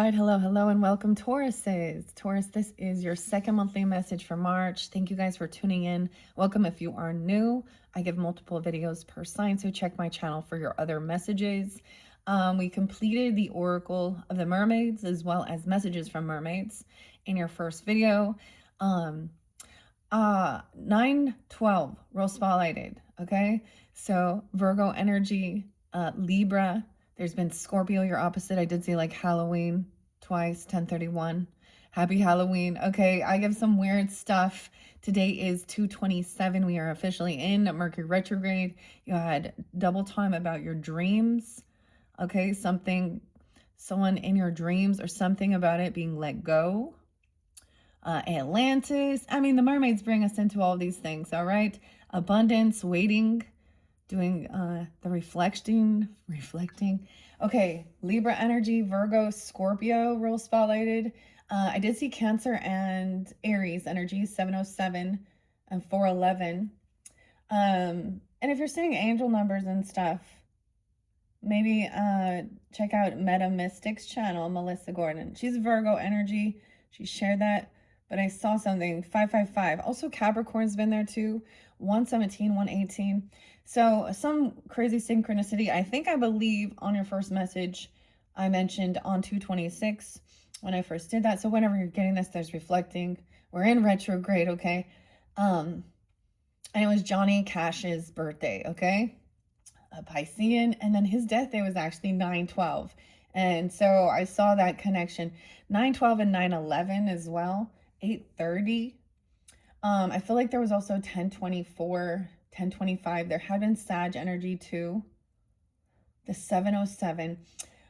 right, hello, and welcome, Tauruses. Taurus, this is your second monthly message for March. Thank you guys for tuning in. Welcome if you are new. I give multiple videos per sign, so check my channel for your other messages. We completed the Oracle of the Mermaids as well as messages from mermaids in your first video. 9/12, real spotlighted, okay? So Virgo energy, Libra. There's been Scorpio, your opposite. I did see like Halloween twice, 10/31. Happy Halloween. Okay, I give some weird stuff. Today is 2/27. We are officially in Mercury retrograde. You had double time about your dreams. Okay, someone in your dreams or something about it being let go. Atlantis. I mean, the mermaids bring us into all these things, all right? Abundance, waiting, doing the reflecting. Okay, Libra energy, Virgo, Scorpio, real spotlighted. I did see Cancer and Aries energy, 707 and 411. And if you're seeing angel numbers and stuff, maybe check out Meta Mystics channel, Melissa Gordon. She's Virgo energy. She shared that, but I saw something, 555. Also, Capricorn's been there too, 117, 118. So some crazy synchronicity. I believe on your first message, I mentioned on 2/26 when I first did that. So whenever you're getting this, there's reflecting. We're in retrograde, okay? And it was Johnny Cash's birthday, okay? A Piscean, and then his death day was actually 9/12. And so I saw that connection. 9/12 and 9/11 as well. 8:30. I feel like there was also 10/24, 10/25. There had been Sag energy too. The 707.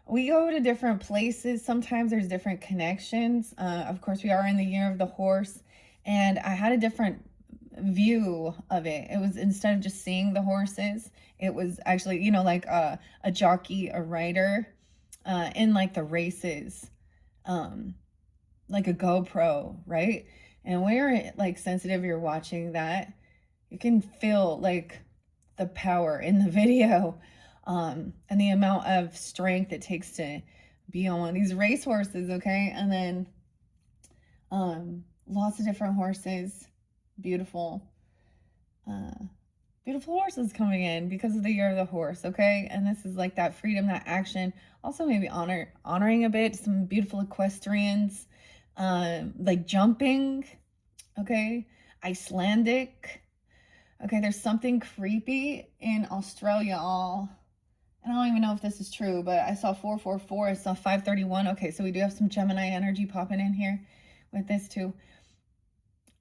We go to different places. Sometimes there's different connections. Of course, we are in the year of the horse, and I had a different view of it. It was, instead of just seeing the horses, it was actually, you know, like a jockey, a rider in like the races, like a GoPro, right? And when you're like sensitive, you're watching that, you can feel like the power in the video, and the amount of strength it takes to be on one of these race horses, okay? And then lots of different horses, beautiful horses coming in because of the year of the horse, okay? And this is like that freedom, that action. Also maybe honoring a bit, some beautiful equestrians, like jumping, okay? Icelandic. Okay, there's something creepy in Australia, all. And I don't even know if this is true, but I saw 444, I saw 531. Okay, so we do have some Gemini energy popping in here with this too.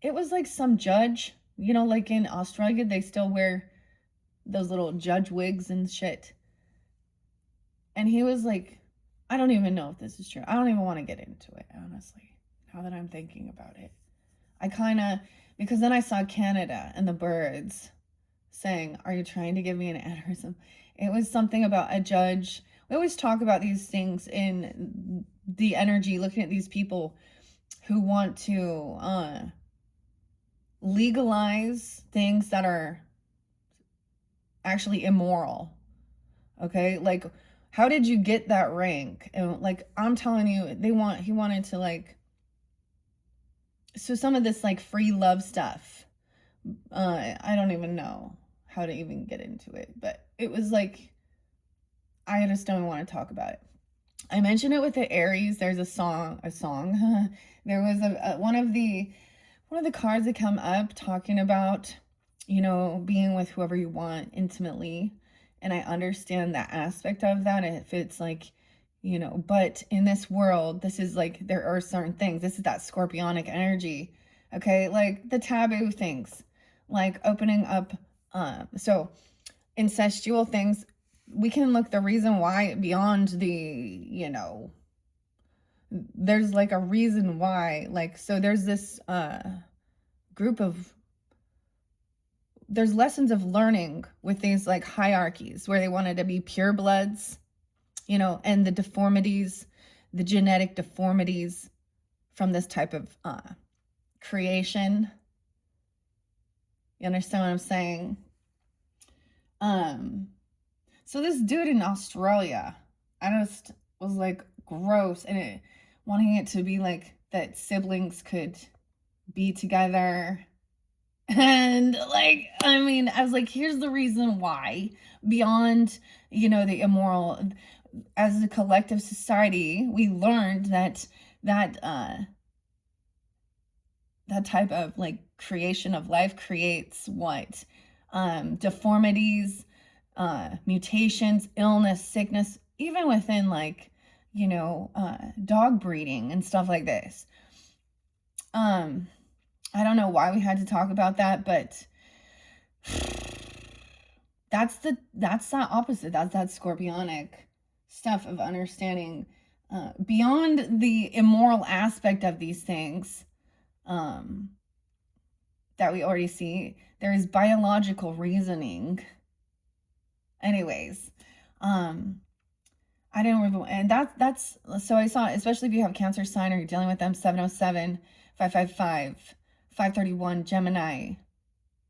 It was like some judge, you know, like in Australia, they still wear those little judge wigs and shit. And he was like, I don't even know if this is true. I don't even want to get into it, honestly, now that I'm thinking about it. Because then I saw Canada and the birds saying, are you trying to give me an aneurysm? It was something about a judge. We always talk about these things in the energy, looking at these people who want to legalize things that are actually immoral, okay? Like, how did you get that rank? And like, I'm telling you, he wanted to like, so some of this like free love stuff, I don't even know how to even get into it, but it was like, I just don't want to talk about it. I mentioned it with the Aries. There's a song. There was one of the cards that come up talking about, you know, being with whoever you want intimately. And I understand that aspect of that. If it's like, you know, but in this world, this is like, there are certain things. This is that scorpionic energy. Okay. Like the taboo things, like opening up. So incestual things, we can look the reason why beyond the, you know, there's like a reason why, like, so there's this group of, there's lessons of learning with these like hierarchies where they wanted to be pure bloods, you know, and the deformities, the genetic deformities from this type of creation. You understand what I'm saying? So this dude in Australia, I just was like gross, and wanting it to be like that siblings could be together. And like, I mean, I was like, here's the reason why, beyond, the immoral, as a collective society, we learned that that type of like creation of life creates what? Deformities, mutations, illness, sickness, even within like, dog breeding and stuff like this. I don't know why we had to talk about that, but that's that opposite. That's that scorpionic stuff of understanding beyond the immoral aspect of these things that we already see. There is biological reasoning. Anyways, I didn't remember, and that's so I saw, especially if you have Cancer sign or you're dealing with them, 707, 555, 531, Gemini.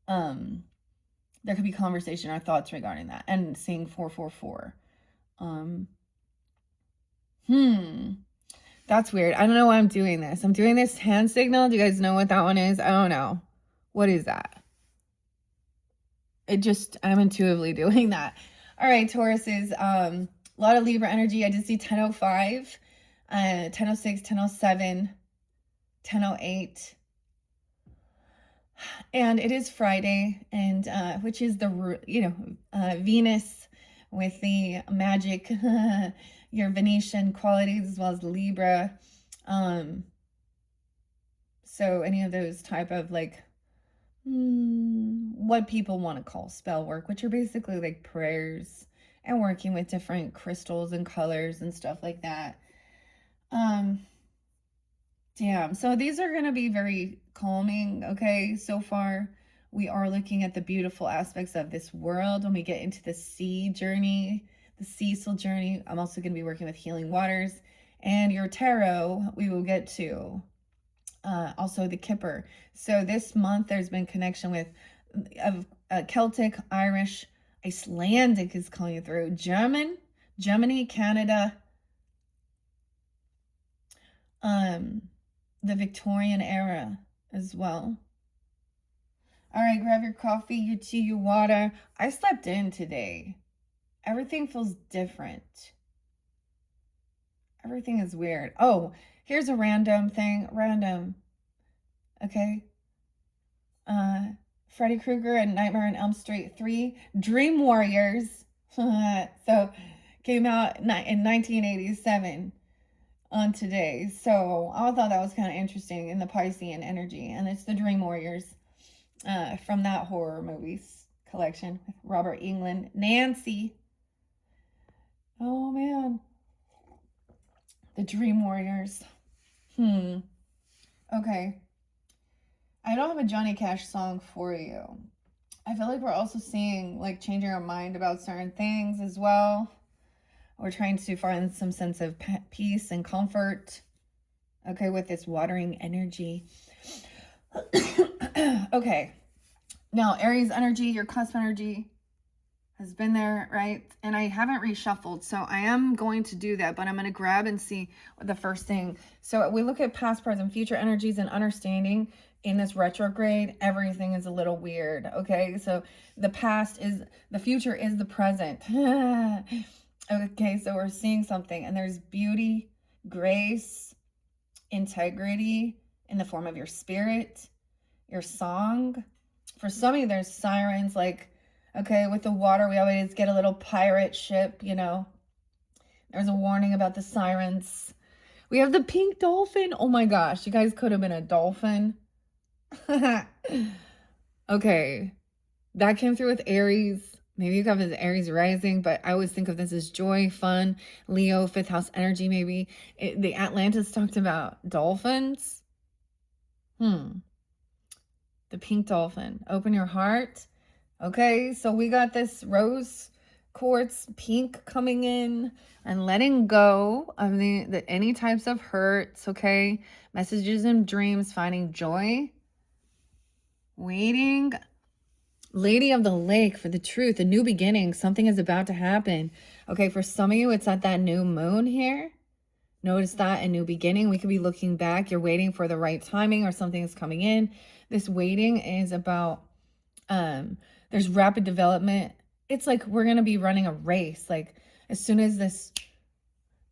There could be conversation or thoughts regarding that, and seeing 444. That's weird. I don't know why I'm doing this. I'm doing this hand signal. Do you guys know what that one is? I don't know. What is that? I'm intuitively doing that. All right, Tauruses. A lot of Libra energy. I did see 1005, 1006, 1007, 1008. And it is Friday, and which is the, Venus with the magic, your Venetian qualities, as well as Libra. So any of those type of like, what people want to call spell work, which are basically like prayers and working with different crystals and colors and stuff like that. Damn. So these are going to be very calming. Okay. So far, we are looking at the beautiful aspects of this world. When we get into the sea journey, the Cecil journey, I'm also going to be working with healing waters and your tarot. We will get to also the Kipper. So this month, there's been connection with Celtic, Irish, Icelandic is coming through, Germany, Canada, the Victorian era as well. All right, grab your coffee, your tea, your water. I slept in today. Everything feels different. Everything is weird. Oh, here's a random thing. Random. Okay. Freddy Krueger and Nightmare on Elm Street 3. Dream Warriors. So came out in 1987 on today. So I thought that was kind of interesting in the Piscean energy. And it's the Dream Warriors from that horror movies collection with Robert Englund. Nancy. Oh, man. The Dream Warriors. Okay. I don't have a Johnny Cash song for you. I feel like we're also seeing like changing our mind about certain things as well. We're trying to find some sense of peace and comfort. Okay, with this watering energy. Okay. Now, Aries energy, your cusp energy has been there, right? And I haven't reshuffled, so I am going to do that, but I'm going to grab and see the first thing. So we look at past, present, future energies and understanding. In this retrograde, everything is a little weird, okay? So the future is the present. Okay, so we're seeing something, and there's beauty, grace, integrity in the form of your spirit, your song. For some of you, there's sirens, like, okay, with the water, we always get a little pirate ship, There's a warning about the sirens. We have the pink dolphin. Oh my gosh, you guys could have been a dolphin. Okay, that came through with Aries. Maybe you have as Aries rising, but I always think of this as joy, fun, Leo, 5th house energy, maybe. The Atlantis talked about dolphins. The pink dolphin. Open your heart. Okay, so we got this rose quartz pink coming in and letting go of any types of hurts, okay? Messages and dreams, finding joy. Waiting. Lady of the Lake for the truth, a new beginning. Something is about to happen. Okay, for some of you, it's at that new moon here. Notice that, a new beginning. We could be looking back. You're waiting for the right timing or something is coming in. This waiting is about, there's rapid development. It's like we're going to be running a race. Like as soon as this,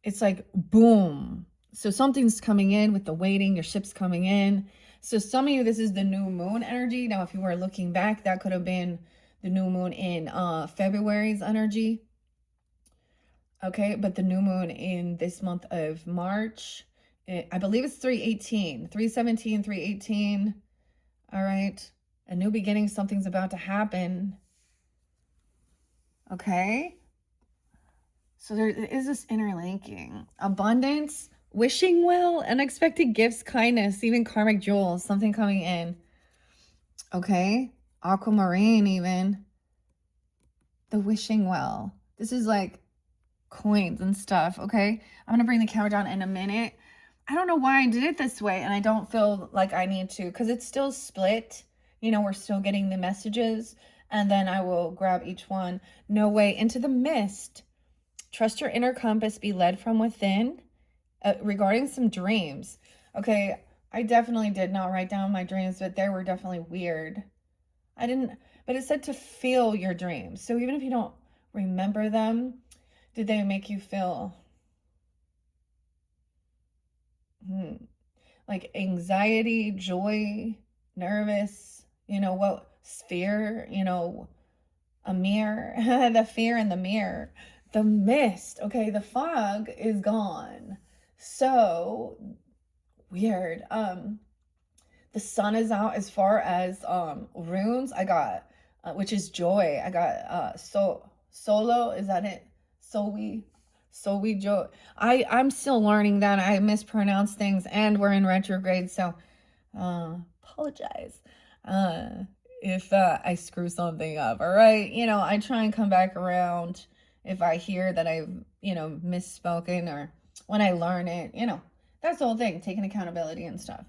it's like boom. So something's coming in with the waiting, your ship's coming in. So some of you, this is the new moon energy. Now, if you were looking back, that could have been the new moon in February's energy. Okay, but the new moon in this month of March, I believe it's 318, 317, 318. All right, a new beginning, something's about to happen. Okay, so there is this interlinking. Abundance, wishing well, unexpected gifts, kindness, even karmic jewels, something coming in. Okay, aquamarine even. The wishing well. This is like coins and stuff. Okay, I'm gonna bring the camera down in a minute. I don't know why I did it this way, and I don't feel like I need to, because it's still split. You know, we're still getting the messages, and then I will grab each one. No way into the mist. Trust your inner compass, be led from within. Regarding some dreams. Okay, I definitely did not write down my dreams, but they were definitely weird. I didn't, but it said to feel your dreams. So even if you don't remember them, did they make you feel like anxiety, joy, nervous? You know, what sphere, you know, a mirror, the fear in the mirror, the mist. Okay, the fog is gone. So weird. The sun is out as far as runes. I got which is joy. I got solo, is that it? So we joy. I'm still learning that. I mispronounce things and we're in retrograde, so apologize if I screw something up. All right, you know, I try and come back around if I hear that I've, you know, misspoken, or when I learn it, you know, that's the whole thing, taking accountability and stuff.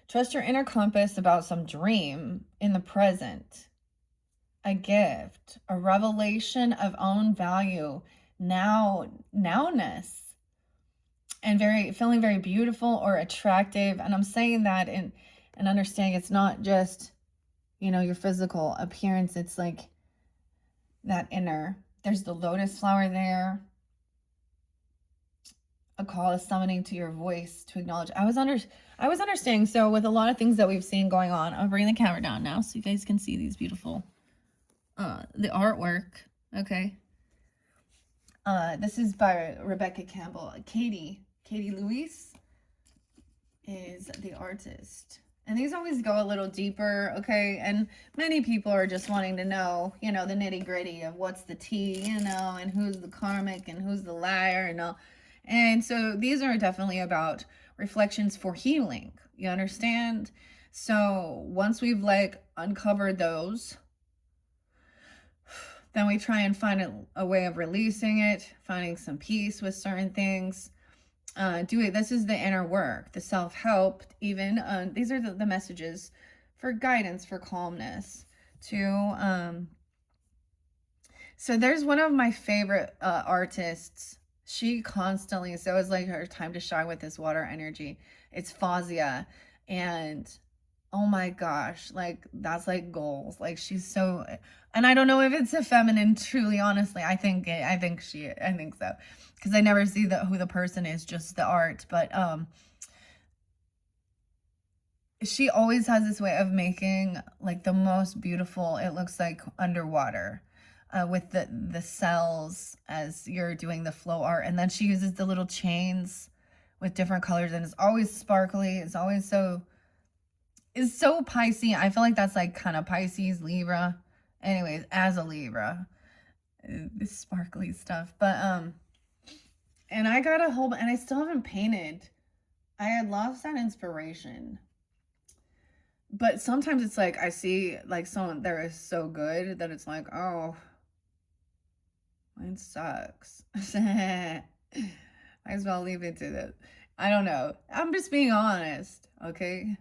Trust your inner compass about some dream in the present, a gift, a revelation of own value, nowness, and feeling very beautiful or attractive. And I'm saying that in and understanding it's not just, you know, your physical appearance. It's like that inner. There's the lotus flower there. A call is summoning to your voice to acknowledge. I was understanding. So with a lot of things that we've seen going on, I'll bring the camera down now so you guys can see these beautiful, the artwork. Okay. This is by Rebecca Campbell. Katie Louise is the artist. And these always go a little deeper, okay? And many people are just wanting to know, you know, the nitty gritty of what's the tea, you know, and who's the karmic and who's the liar and all. And so these are definitely about reflections for healing. You understand? So once we've like uncovered those, then we try and find a way of releasing it, finding some peace with certain things. This is the inner work, the self-help, even. These are the messages for guidance, for calmness, to so there's one of my favorite artists. She constantly, so it's like her time to shine with this water energy. It's Fazia, and oh my gosh, like that's like goals. Like she's so, and I don't know if it's a feminine, truly, honestly. I think so. Because I never see who the person is, just the art. But she always has this way of making like the most beautiful, it looks like underwater, with the cells as you're doing the flow art. And then she uses the little chains with different colors, and it's always sparkly. It's always so Pisces. I feel like that's like kind of Pisces, Libra. Anyways, as a Libra, this sparkly stuff. But and I got a whole, and I still haven't painted. I had lost that inspiration. But sometimes it's like I see like someone that is so good that it's like, oh, mine sucks. Might as well leave it to this. I don't know. I'm just being honest, okay?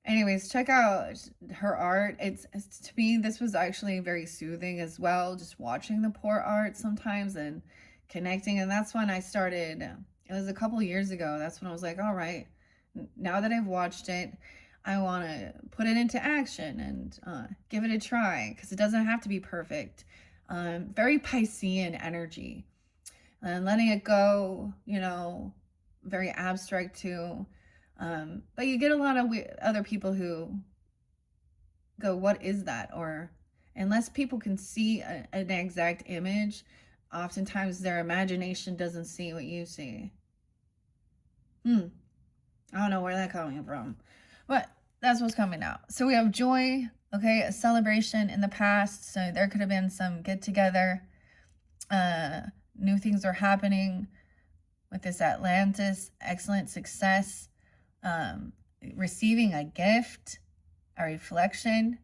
Anyways, check out her art. It's to me, this was actually very soothing as well, just watching the poor art sometimes and connecting. And that's when I started, it was a couple years ago. That's when I was like, all right, now that I've watched it, I want to put it into action and give it a try, because it doesn't have to be perfect. Very Piscean energy, and letting it go, you know, very abstract too. But you get a lot of other people who go, what is that? Or unless people can see an exact image, oftentimes their imagination doesn't see what you see. I don't know where that's coming from, but that's what's coming out. So we have joy, okay, a celebration in the past. So there could have been some get together. New things are happening with this Atlantis, excellent success, receiving a gift, a reflection.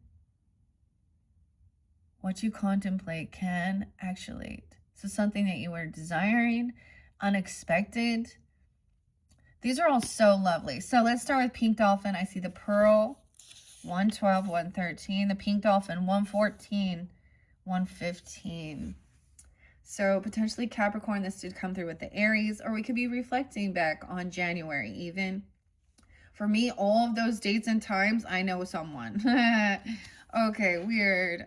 What you contemplate can actuate. So something that you were desiring, unexpected. These are all so lovely. So let's start with Pink Dolphin. I see the Pearl, 112, 113. The Pink Dolphin, 114, 115. So potentially Capricorn, this did come through with the Aries, or we could be reflecting back on January even. For me, all of those dates and times, I know someone. Okay, weird.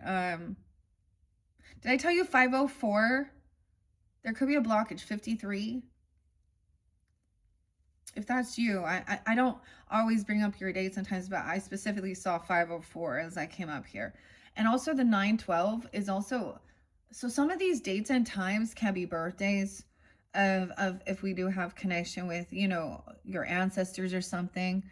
Did I tell you 504? There could be a blockage, 53. If that's you, I don't always bring up your dates sometimes, but I specifically saw 504 as I came up here. And also the 912 is also, so some of these dates and times can be birthdays of if we do have connection with, you know, your ancestors or something,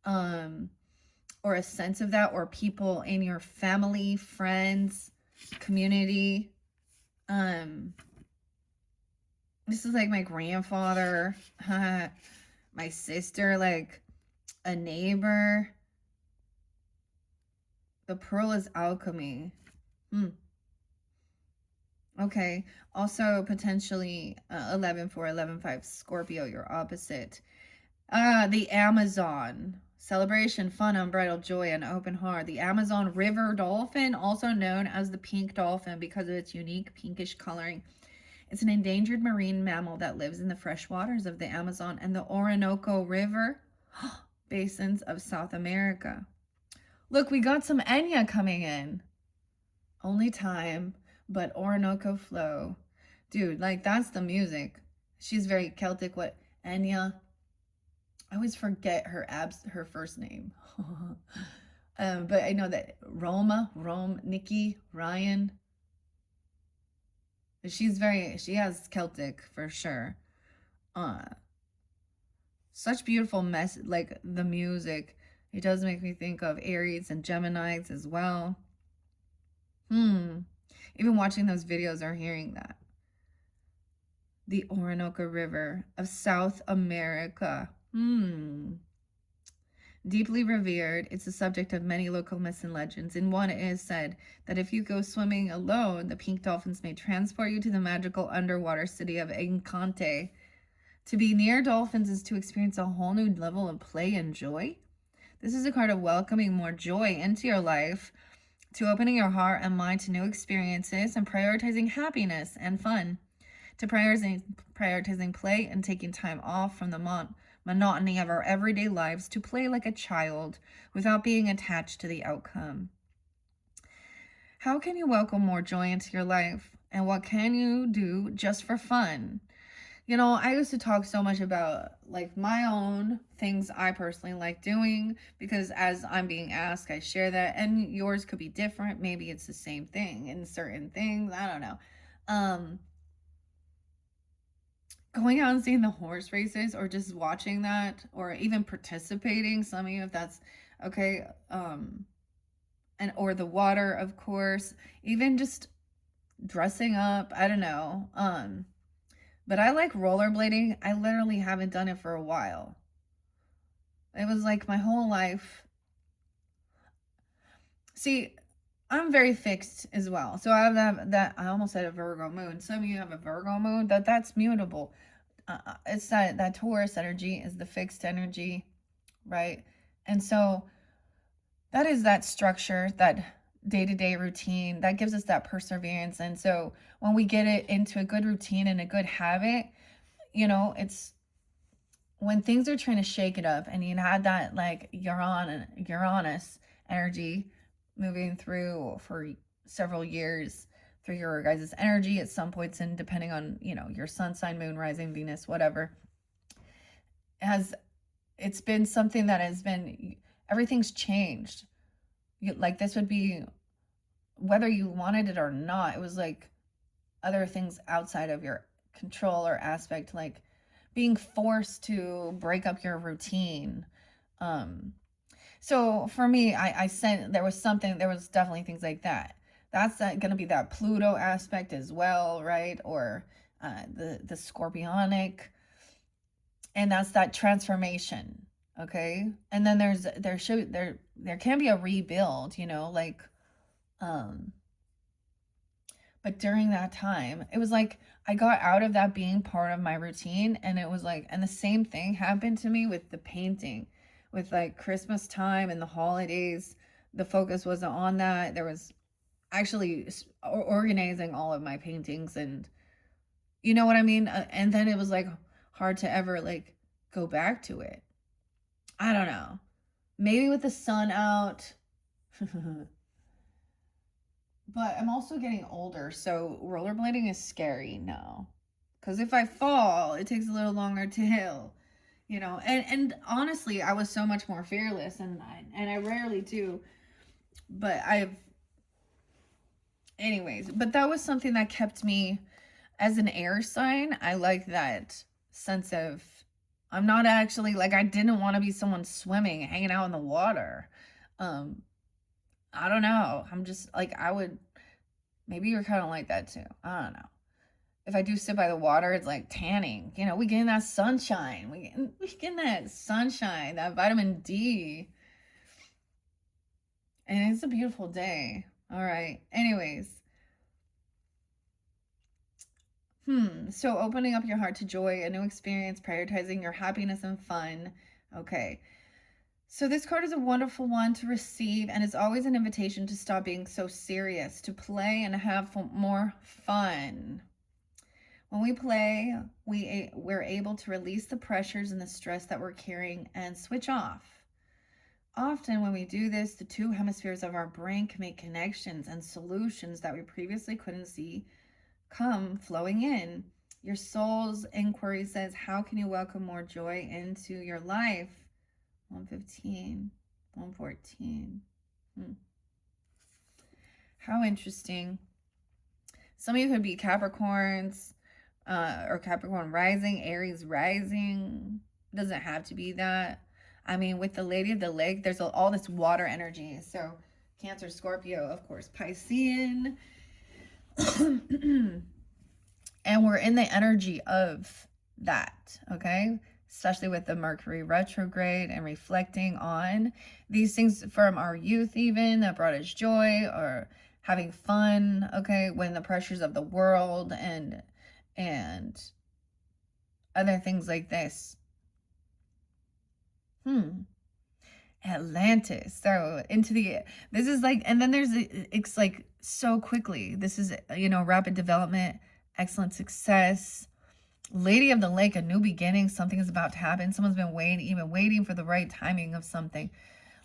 or a sense of that, or people in your family, friends, community. This is like my grandfather, my sister, like a neighbor. The Pearl is alchemy. Okay. Also potentially 11-4, 11-5 Scorpio, your opposite. The Amazon. Celebration, fun, unbridled joy, and open heart. The Amazon River Dolphin, also known as the pink dolphin because of its unique pinkish coloring. It's an endangered marine mammal that lives in the fresh waters of the Amazon and the Orinoco River basins of South America. Look, we got some Enya coming in. Only time, but Orinoco flow. Dude, like that's the music. She's very Celtic. What? Enya? I always forget her first name. But I know that Nikki, Ryan. She has Celtic for sure. Such beautiful like the music. It does make me think of Aries and Geminis as well. Even watching those videos or hearing that. The Orinoco River of South America. Deeply revered, it's the subject of many local myths and legends. In one, it is said that if you go swimming alone, the pink dolphins may transport you to the magical underwater city of Encante. To be near dolphins is to experience a whole new level of play and joy. This is a card of welcoming more joy into your life, to opening your heart and mind to new experiences, and prioritizing happiness and fun, to prioritizing play and taking time off from the monotony of our everyday lives to play like a child without being attached to the outcome. How can you welcome more joy into your life? And what can you do just for fun? You know, I used to talk so much about like my own things I personally like doing, because as I'm being asked, I share that, and yours could be different. Maybe it's the same thing in certain things. I don't know. Going out and seeing the horse races, or just watching that, or even participating, some of you, if that's okay, or the water, of course, even just dressing up, I don't know, but I like rollerblading. I literally haven't done it for a while. It was like my whole life. See, I'm very fixed as well. So I have that I almost had a Virgo moon. Some of you have a Virgo moon, that's mutable. It's that Taurus energy is the fixed energy, right? And so that is that structure, that day-to-day routine. That gives us that perseverance. And so when we get it into a good routine and a good habit, you know, it's when things are trying to shake it up and you had that like Uranus energy moving through for several years through your guys' energy at some points, and depending on, you know, your sun sign, moon, rising, Venus, whatever, it's been something that has been, everything's changed. Like this would be, whether you wanted it or not, it was like other things outside of your control or aspect, like being forced to break up your routine. So for me, I sent, there was definitely things like that. That's going to be that Pluto aspect as well, right? Or the scorpionic, and that's that transformation. Okay. And then there can be a rebuild, you know, like, but during that time, it was like I got out of that being part of my routine, and it was like, and the same thing happened to me with the painting, with like Christmas time and the holidays. The focus wasn't on that. There was actually organizing all of my paintings, and you know what I mean? And then it was like hard to ever like go back to it. I don't know. Maybe with the sun out. But I'm also getting older, so rollerblading is scary now. Because if I fall, it takes a little longer to heal, you know. And honestly, I was so much more fearless, and I rarely do. But anyways, but that was something that kept me as an air sign. I like that sense of, I'm not actually, like, I didn't want to be someone swimming, hanging out in the water. I don't know. I'm just like, maybe you're kind of like that too. I don't know. If I do sit by the water, it's like tanning. You know, we getting that sunshine. We getting that sunshine, that vitamin D. And it's a beautiful day. All right. Anyways. So opening up your heart to joy, a new experience, prioritizing your happiness and fun. Okay. So this card is a wonderful one to receive, and it's always an invitation to stop being so serious, to play and have more fun. When we play, we're able to release the pressures and the stress that we're carrying and switch off. Often when we do this, the two hemispheres of our brain can make connections and solutions that we previously couldn't see come flowing in. Your soul's inquiry says, how can you welcome more joy into your life? 115, 114. How interesting. Some of you could be Capricorns, or Capricorn rising, Aries rising. It doesn't have to be that. I mean, with the Lady of the Lake, there's all this water energy. So Cancer, Scorpio, of course, Piscean. And we're in the energy of that, okay? Especially with the Mercury retrograde and reflecting on these things from our youth even that brought us joy, or having fun, okay? When the pressures of the world and other things like this. Atlantis. So this is like, and then it's like so quickly. This is, you know, rapid development, excellent success. Lady of the Lake, a new beginning. Something is about to happen. Someone's been waiting for the right timing of something.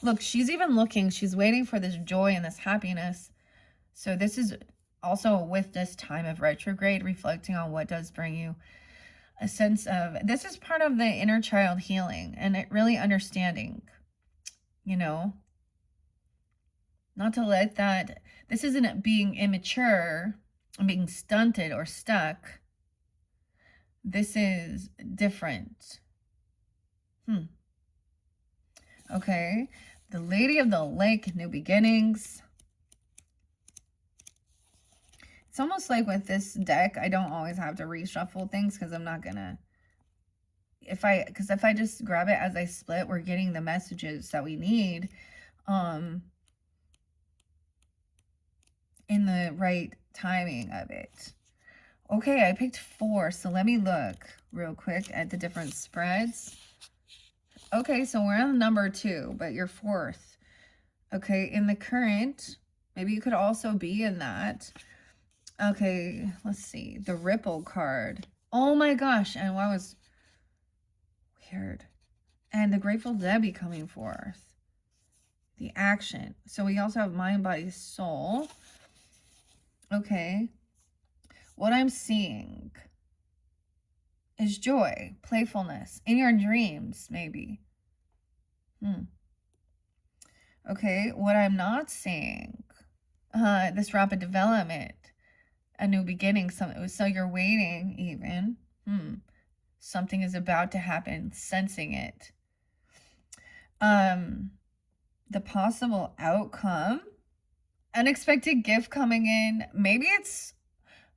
Look, she's waiting for this joy and this happiness. So this is also with this time of retrograde, reflecting on what does bring you a sense of, this is part of the inner child healing, and it really understanding, you know, not to let that, this isn't being immature and being stunted or stuck. This is different. Okay. The Lady of the Lake, new beginnings. It's almost like with this deck, I don't always have to reshuffle things because I'm not gonna, if I just grab it as I split, we're getting the messages that we need in the right timing of it. Okay, I picked 4, so let me look real quick at the different spreads. Okay, so we're on number 2, but you're 4th. Okay, in the current, Maybe you could also be in that. Okay, let's see. The Ripple card. Oh my gosh. And what was weird? And the Grateful Debbie coming forth. The action. So we also have mind, body, soul. Okay. What I'm seeing is joy, playfulness in your dreams, maybe. Okay. What I'm not seeing, this rapid development, a new beginning. So you're waiting even. Something is about to happen, sensing it. The possible outcome, unexpected gift coming in. Maybe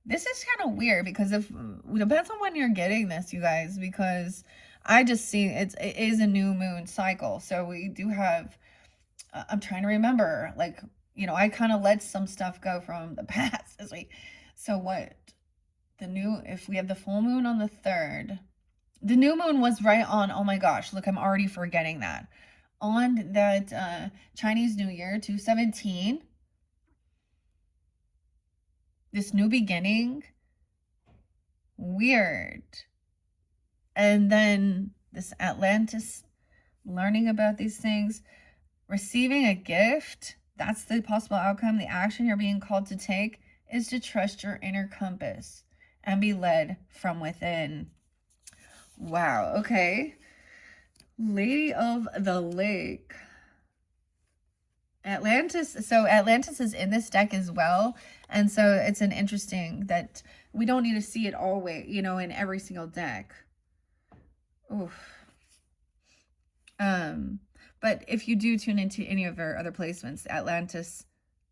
this is kind of weird because it depends on when you're getting this, you guys, because I just see it is a new moon cycle. So we do have, I'm trying to remember, like, you know, I kind of let some stuff go from the past this week. So what if we have the full moon on the 3rd, the new moon was right on, oh my gosh, look, I'm already forgetting that. On that Chinese New Year, 2/17, this new beginning, weird. And then this Atlantis, learning about these things, receiving a gift, that's the possible outcome. The action you're being called to take is to trust your inner compass and be led from within. Wow, okay. Lady of the Lake. Atlantis. So Atlantis is in this deck as well. And so it's an interesting that we don't need to see it always, you know, in every single deck. Oof. But if you do tune into any of our other placements, Atlantis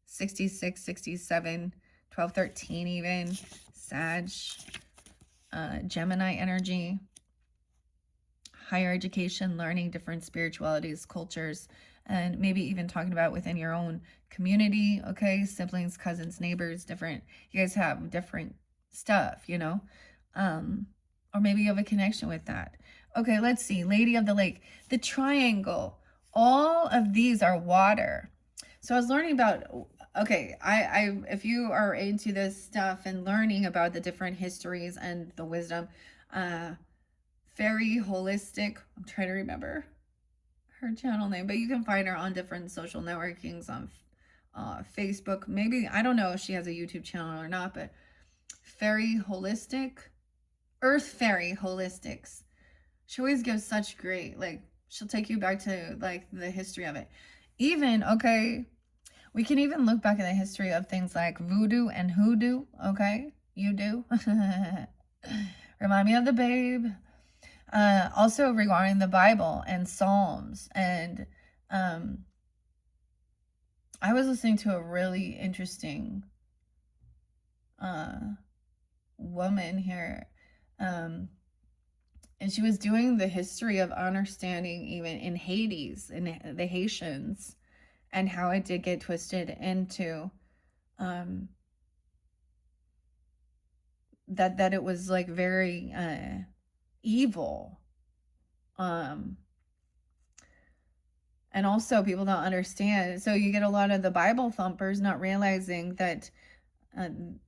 66, 67, 12, 13 even, Sag, Gemini energy, higher education, learning different spiritualities, cultures, and maybe even talking about within your own community, okay? Siblings, cousins, neighbors, different, you guys have different stuff, you know? Or maybe you have a connection with that. Okay, let's see. Lady of the Lake, the triangle. All of these are water. So I was learning about, okay, if you are into this stuff and learning about the different histories and the wisdom, Fairy Holistic, I'm trying to remember her channel name, but you can find her on different social networkings on Facebook. Maybe, I don't know if she has a YouTube channel or not, but Fairy Holistic, Earth Fairy Holistics. She always gives such great, like, she'll take you back to, like, the history of it. Even, okay, we can even look back at the history of things like voodoo and hoodoo, okay? You do. Remind me of the babe. Also regarding the Bible and Psalms. And I was listening to a really interesting woman here. And she was doing the history of understanding even in Hades, in the Haitians, and how it did get twisted into that it was like very evil. And also people don't understand. So you get a lot of the Bible thumpers not realizing that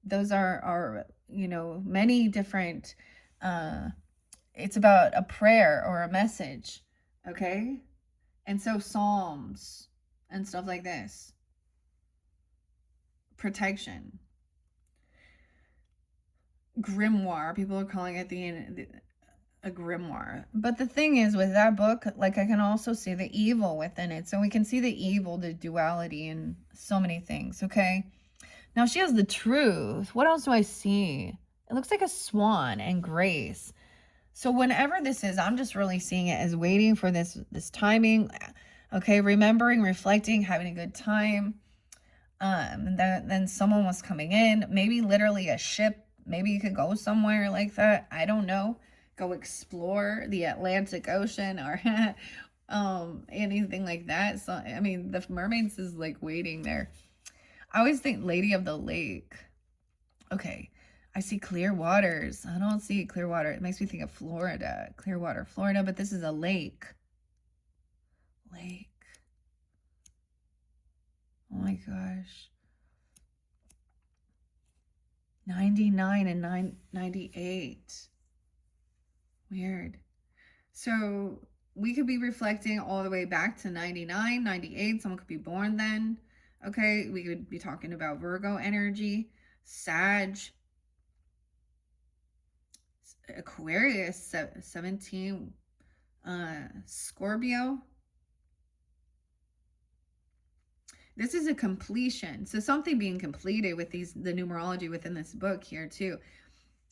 those are, you know, many different, it's about a prayer or a message, okay? And so Psalms and stuff like this. Protection. Grimoire. People are calling it a grimoire. But the thing is with that book, like, I can also see the evil within it. So we can see the evil, the duality in so many things, okay? Now she has the truth. What else do I see? It looks like a swan and grace. So whenever this is, I'm just really seeing it as waiting for this timing. Okay, remembering, reflecting, having a good time. And then someone was coming in, maybe literally a ship. Maybe you could go somewhere like that. I don't know. Go explore the Atlantic Ocean or anything like that. So, I mean, the mermaids is like waiting there. I always think Lady of the Lake. Okay, I see clear waters. I don't see clear water. It makes me think of Florida. Clearwater, Florida, but this is a lake. Lake. Oh my gosh. 99 and 98. Weird. So we could be reflecting all the way back to 99, 98. Someone could be born then. Okay, we could be talking about Virgo energy, Sag, Aquarius, 17, Scorpio. This is a completion. So something being completed with the numerology within this book here too.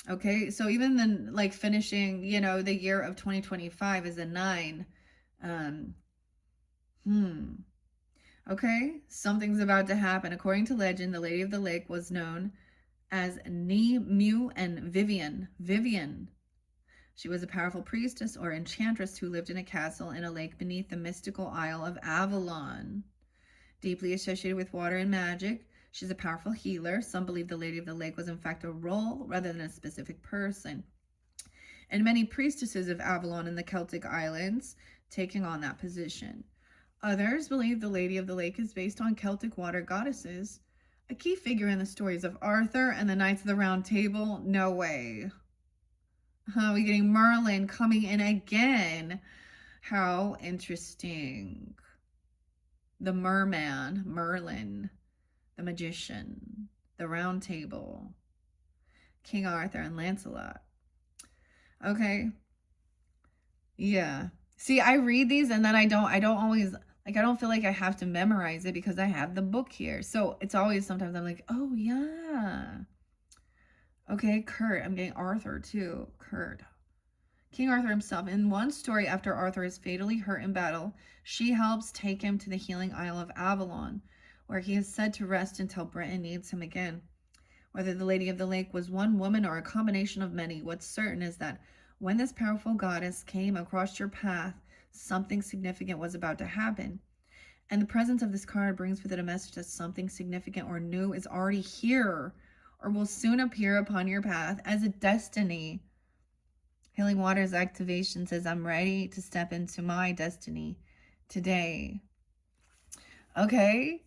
Okay, so even then, like finishing, the year of 2025 is a 9. Okay, something's about to happen. According to legend, the Lady of the Lake was known as Ni Mu and Vivian. She was a powerful priestess or enchantress who lived in a castle in a lake beneath the mystical Isle of Avalon. Deeply associated with water and magic, she's a powerful healer. Some believe the Lady of the Lake was in fact a role rather than a specific person. And many priestesses of Avalon in the Celtic Islands taking on that position. Others believe the Lady of the Lake is based on Celtic water goddesses. A key figure in the stories of Arthur and the Knights of the Round Table? No way. We're getting Merlin coming in again. How interesting. The merman, Merlin, the magician, the Round Table, King Arthur and Lancelot. Okay. Yeah. See, I read these and then I don't always, I don't feel like I have to memorize it because I have the book here. So it's always, sometimes I'm like, oh yeah. Okay, Kurt. I'm getting Arthur too. Kurt. King Arthur himself. In one story, after Arthur is fatally hurt in battle, she helps take him to the healing Isle of Avalon, where he is said to rest until Britain needs him again. Whether the Lady of the Lake was one woman or a combination of many, what's certain is that when this powerful goddess came across your path, something significant was about to happen. And the presence of this card brings with it a message that something significant or new is already here or will soon appear upon your path as a destiny. Healing Waters activation says, I'm ready to step into my destiny today. Okay.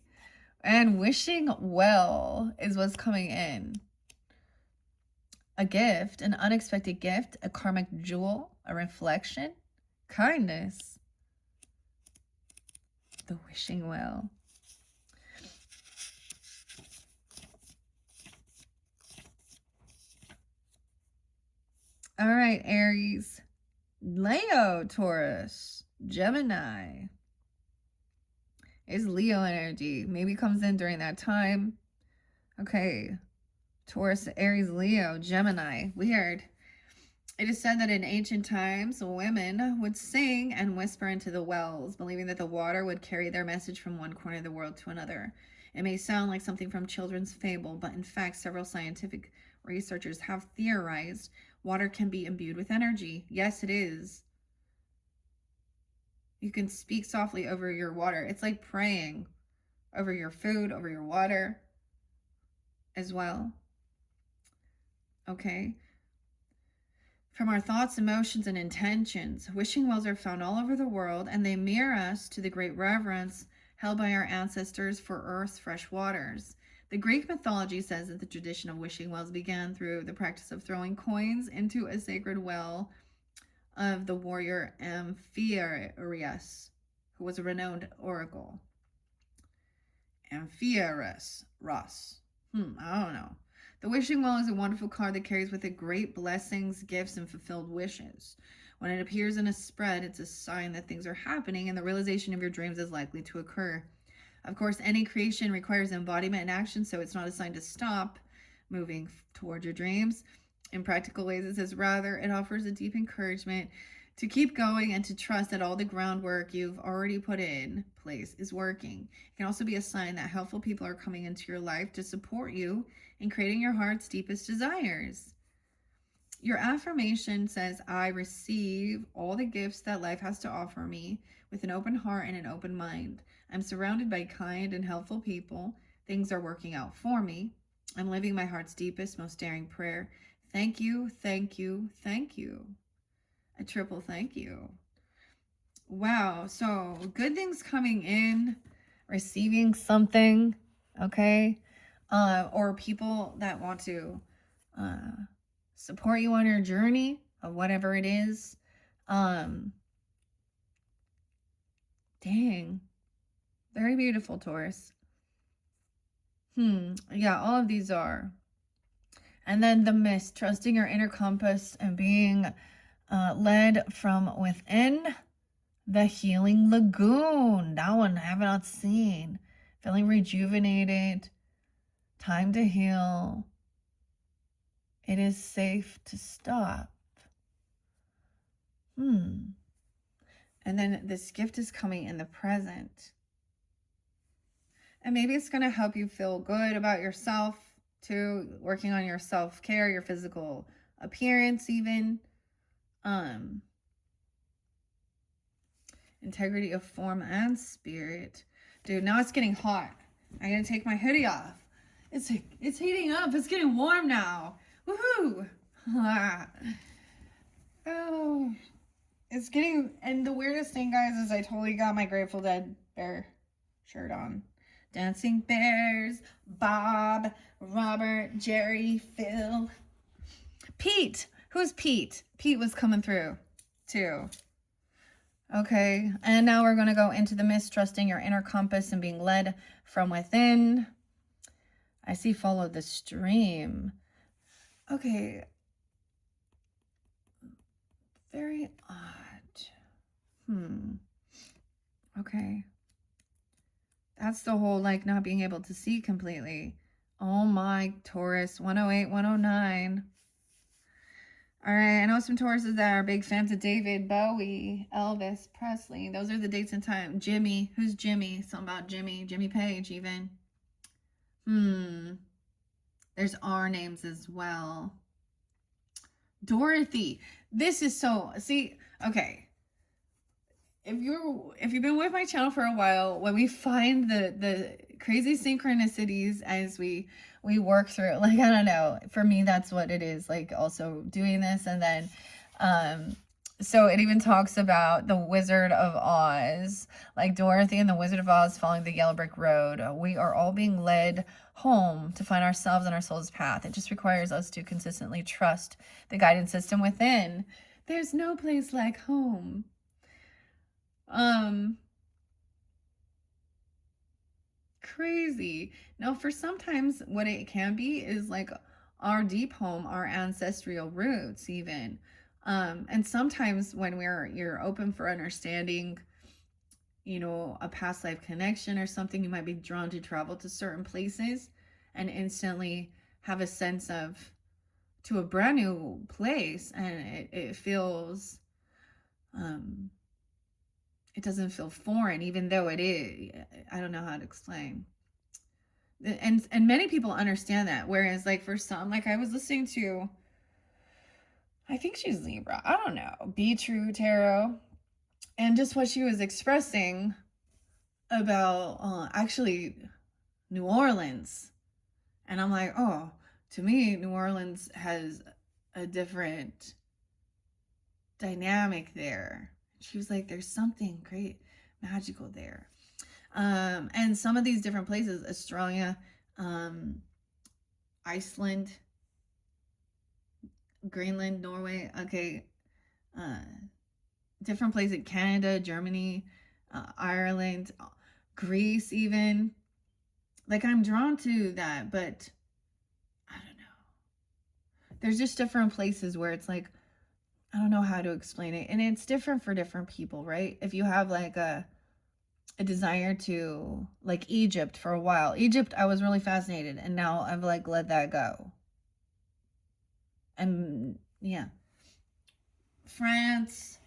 And wishing well is what's coming in. A gift, an unexpected gift, a karmic jewel, a reflection, kindness. The wishing well. All right, Aries, Leo, Taurus, Gemini. Is Leo energy. Maybe comes in during that time. Okay. Taurus, Aries, Leo, Gemini. Weird. It is said that in ancient times, women would sing and whisper into the wells, believing that the water would carry their message from one corner of the world to another. It may sound like something from children's fable, but in fact, several scientific researchers have theorized water can be imbued with energy. Yes, it is. You can speak softly over your water. It's like praying over your food, over your water as well. Okay. From our thoughts, emotions, and intentions, wishing wells are found all over the world, and they mirror us to the great reverence held by our ancestors for Earth's fresh waters. The Greek mythology says that the tradition of wishing wells began through the practice of throwing coins into a sacred well of the warrior Amphiaraus, who was a renowned oracle. Amphiaraus. I don't know. The wishing well is a wonderful card that carries with it great blessings, gifts, and fulfilled wishes. When it appears in a spread, it's a sign that things are happening and the realization of your dreams is likely to occur. Of course, any creation requires embodiment and action, so it's not a sign to stop moving toward your dreams. In practical ways, it says rather, it offers a deep encouragement to keep going and to trust that all the groundwork you've already put in place is working. It can also be a sign that helpful people are coming into your life to support you in creating your heart's deepest desires. Your affirmation says, I receive all the gifts that life has to offer me with an open heart and an open mind. I'm surrounded by kind and helpful people. Things are working out for me. I'm living my heart's deepest, most daring prayer. Thank you, thank you, thank you. A triple thank you. Wow, so good things coming in, receiving something, okay? Or people that want to support you on your journey of whatever it is. Dang. Very beautiful, Taurus. Yeah, all of these are. And then the mist, trusting your inner compass and being led from within. The healing lagoon. That one I have not seen. Feeling rejuvenated. Time to heal. It is safe to stop. And then this gift is coming in the present. And maybe it's going to help you feel good about yourself too, working on your self-care, your physical appearance even. Integrity of form and spirit. Dude, now it's getting hot. I gotta take my hoodie off. It's heating up. It's getting warm now. Woohoo! Oh, it's getting, and the weirdest thing, guys, is I totally got my Grateful Dead bear shirt on. Dancing bears, Bob, Robert, Jerry, Phil, Pete. Who's Pete? Pete was coming through too. Okay, and now we're going to go into the mist, trusting your inner compass and being led from within. I see follow the stream. Okay. Very odd. Okay. That's the whole, like, not being able to see completely. Oh my, Taurus, 108, 109. All right, I know some Tauruses that are big fans of David Bowie, Elvis Presley. Those are the dates and time. Jimmy. Who's Jimmy? Something about Jimmy. Jimmy Page, even. There's R names as well. Dorothy. This is so... See, okay. If you've been with my channel for a while, when we find the crazy synchronicities as we work through it, like, I don't know, for me that's what it is, like, also doing this. And then so it even talks about the Wizard of Oz, like Dorothy and the Wizard of Oz following the yellow brick road. We are all being led home to find ourselves on our soul's path. It just requires us to consistently trust the guidance system within. There's no place like home. Crazy. Now, for sometimes what it can be is like our deep home, our ancestral roots even. And sometimes when you're open for understanding, you know, a past life connection or something, you might be drawn to travel to certain places and instantly have a sense of to a brand new place, and it feels it doesn't feel foreign, even though it is. I don't know how to explain. And many people understand that. Whereas, like, for some, like, I was listening to, I think she's Libra, I don't know, Be True Tarot, and just what she was expressing about actually New Orleans. And I'm like, oh, to me, New Orleans has a different dynamic there. She was like, there's something great, magical there. And some of these different places, Australia, Iceland, Greenland, Norway, okay, different places, Canada, Germany, Ireland, Greece even. Like, I'm drawn to that, but I don't know. There's just different places where it's like, I don't know how to explain it. And it's different for different people, right? If you have like a desire to, like, Egypt for a while. Egypt, I was really fascinated, and now I've like let that go. And yeah. France,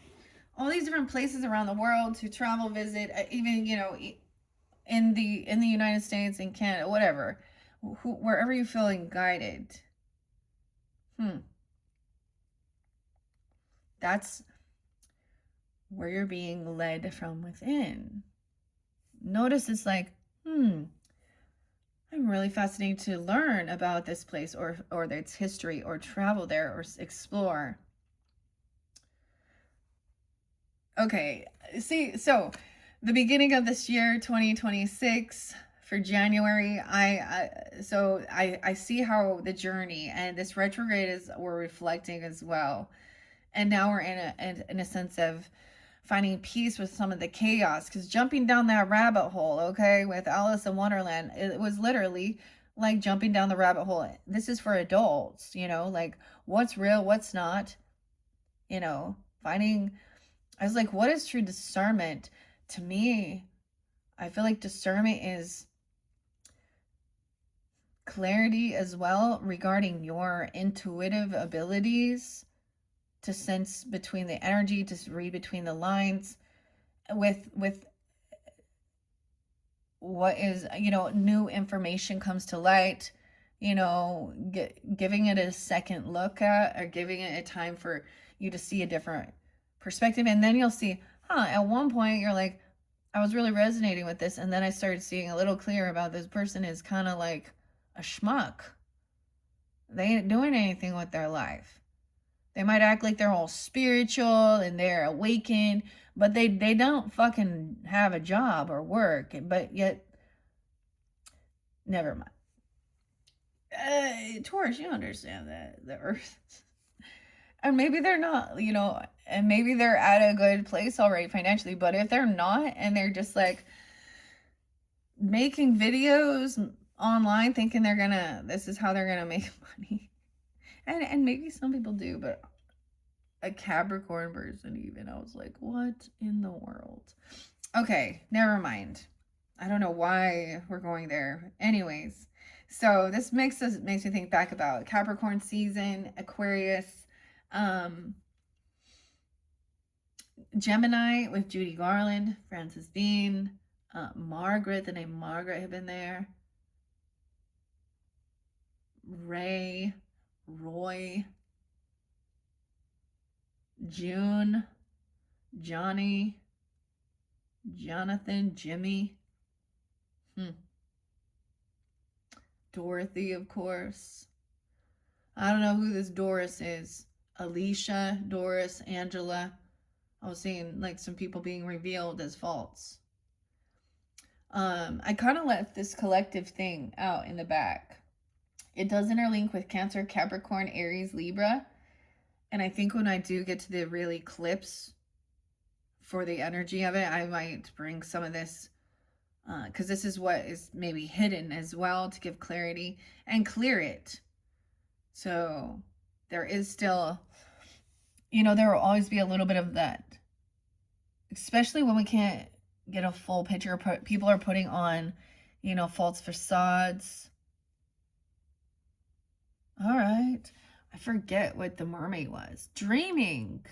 all these different places around the world to travel, visit, even, you know, in the United States, in Canada, whatever. Wherever you're feeling guided. That's where you're being led from within. Notice it's like, I'm really fascinated to learn about this place or its history, or travel there, or explore. Okay, see, so the beginning of this year, 2026, for January. I see how the journey and this retrograde is, we're reflecting as well. And now we're in a sense of finding peace with some of the chaos, because jumping down that rabbit hole, okay, with Alice in Wonderland, it was literally like jumping down the rabbit hole. This is for adults, you know, like what's real, what's not, you know, finding. I was like, what is true discernment? To me, I feel like discernment is clarity as well regarding your intuitive abilities to sense between the energy, to read between the lines, with what is, you know, new information comes to light, you know, giving it a second look at, or giving it a time for you to see a different perspective. And then you'll see, at one point you're like, I was really resonating with this, and then I started seeing a little clearer about this person is kind of like a schmuck. They ain't doing anything with their life. They might act like they're all spiritual and they're awakened, but they don't fucking have a job or work. But yet, never mind. Taurus, you understand that the Earth, and maybe they're not, you know, and maybe they're at a good place already financially. But if they're not, and they're just like making videos online, thinking this is how they're gonna make money. And maybe some people do, but a Capricorn person even, I was like, what in the world? Okay, never mind. I don't know why we're going there. Anyways, so this makes me think back about Capricorn season, Aquarius, Gemini with Judy Garland, Frances Bean, Margaret, the name Margaret had been there. Ray, Roy, June, Johnny, Jonathan, Jimmy, Dorothy, of course. I don't know who this Doris is. Alicia, Doris, Angela. I was seeing like some people being revealed as false. I kind of left this collective thing out in the back. It does interlink with Cancer, Capricorn, Aries, Libra. And I think when I do get to the real eclipse for the energy of it, I might bring some of this, because this is what is maybe hidden as well, to give clarity and clear it. So there is still, you know, there will always be a little bit of that, especially when we can't get a full picture. People are putting on, you know, false facades. All right. I forget what the mermaid was. Dreaming.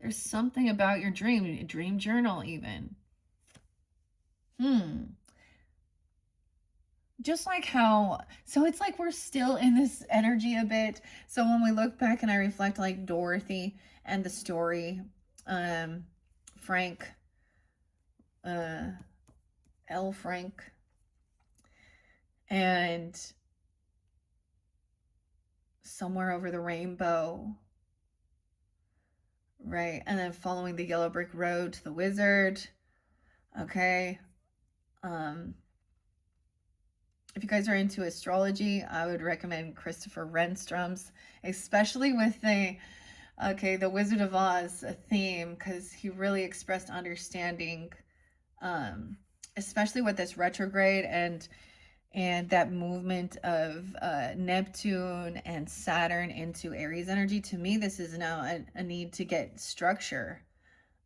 There's something about your dream journal even. Just like how, so it's like we're still in this energy a bit. So when we look back and I reflect, like Dorothy and the story, Frank, L. Frank, and Somewhere Over the Rainbow, right? And then Following the Yellow Brick Road to the Wizard. Okay. If you guys are into astrology, I would recommend Christopher Renstrom's, especially with the Wizard of Oz theme, because he really expressed understanding, especially with this retrograde and that movement of Neptune and Saturn into Aries energy. To me, this is now a need to get structure,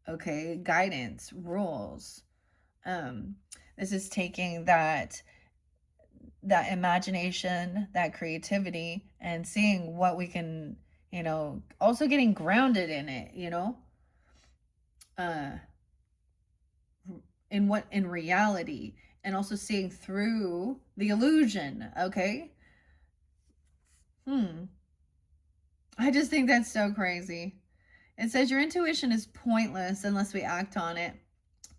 okay, guidance, rules. This is taking that imagination, that creativity, and seeing what we can, you know, also getting grounded in it, you know, in reality, and also seeing through the illusion. Okay. I just think that's so crazy. It says your intuition is pointless unless we act on it,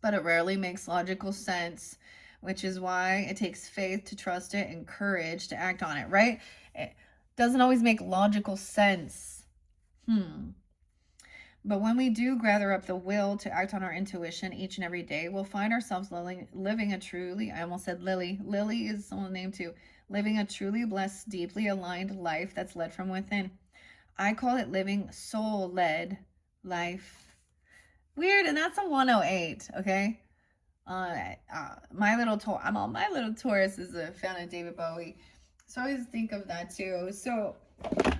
but it rarely makes logical sense, which is why it takes faith to trust it and courage to act on it, right? It doesn't always make logical sense. But when we do gather up the will to act on our intuition each and every day, we'll find ourselves living a truly, I almost said Lily. Lily is someone's name too. Living a truly blessed, deeply aligned life that's led from within. I call it living soul-led life. Weird, and that's a 108, okay? I'm on My Little Taurus is a fan of David Bowie. So I always think of that too. So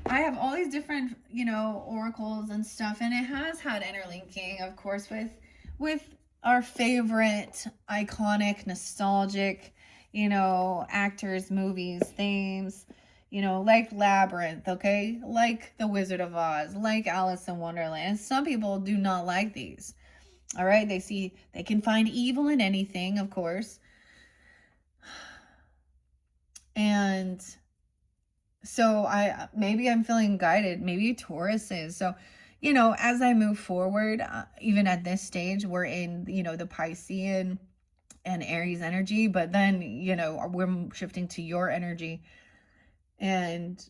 I have all these different, oracles and stuff, and it has had interlinking, of course, with our favorite iconic, nostalgic, actors, movies, themes, like Labyrinth, okay? Like The Wizard of Oz, like Alice in Wonderland. And some people do not like these. All right, they can find evil in anything, of course. And so maybe I'm feeling guided, maybe Taurus is. So, as I move forward, even at this stage, we're in, the Piscean and Aries energy, but then, we're shifting to your energy. And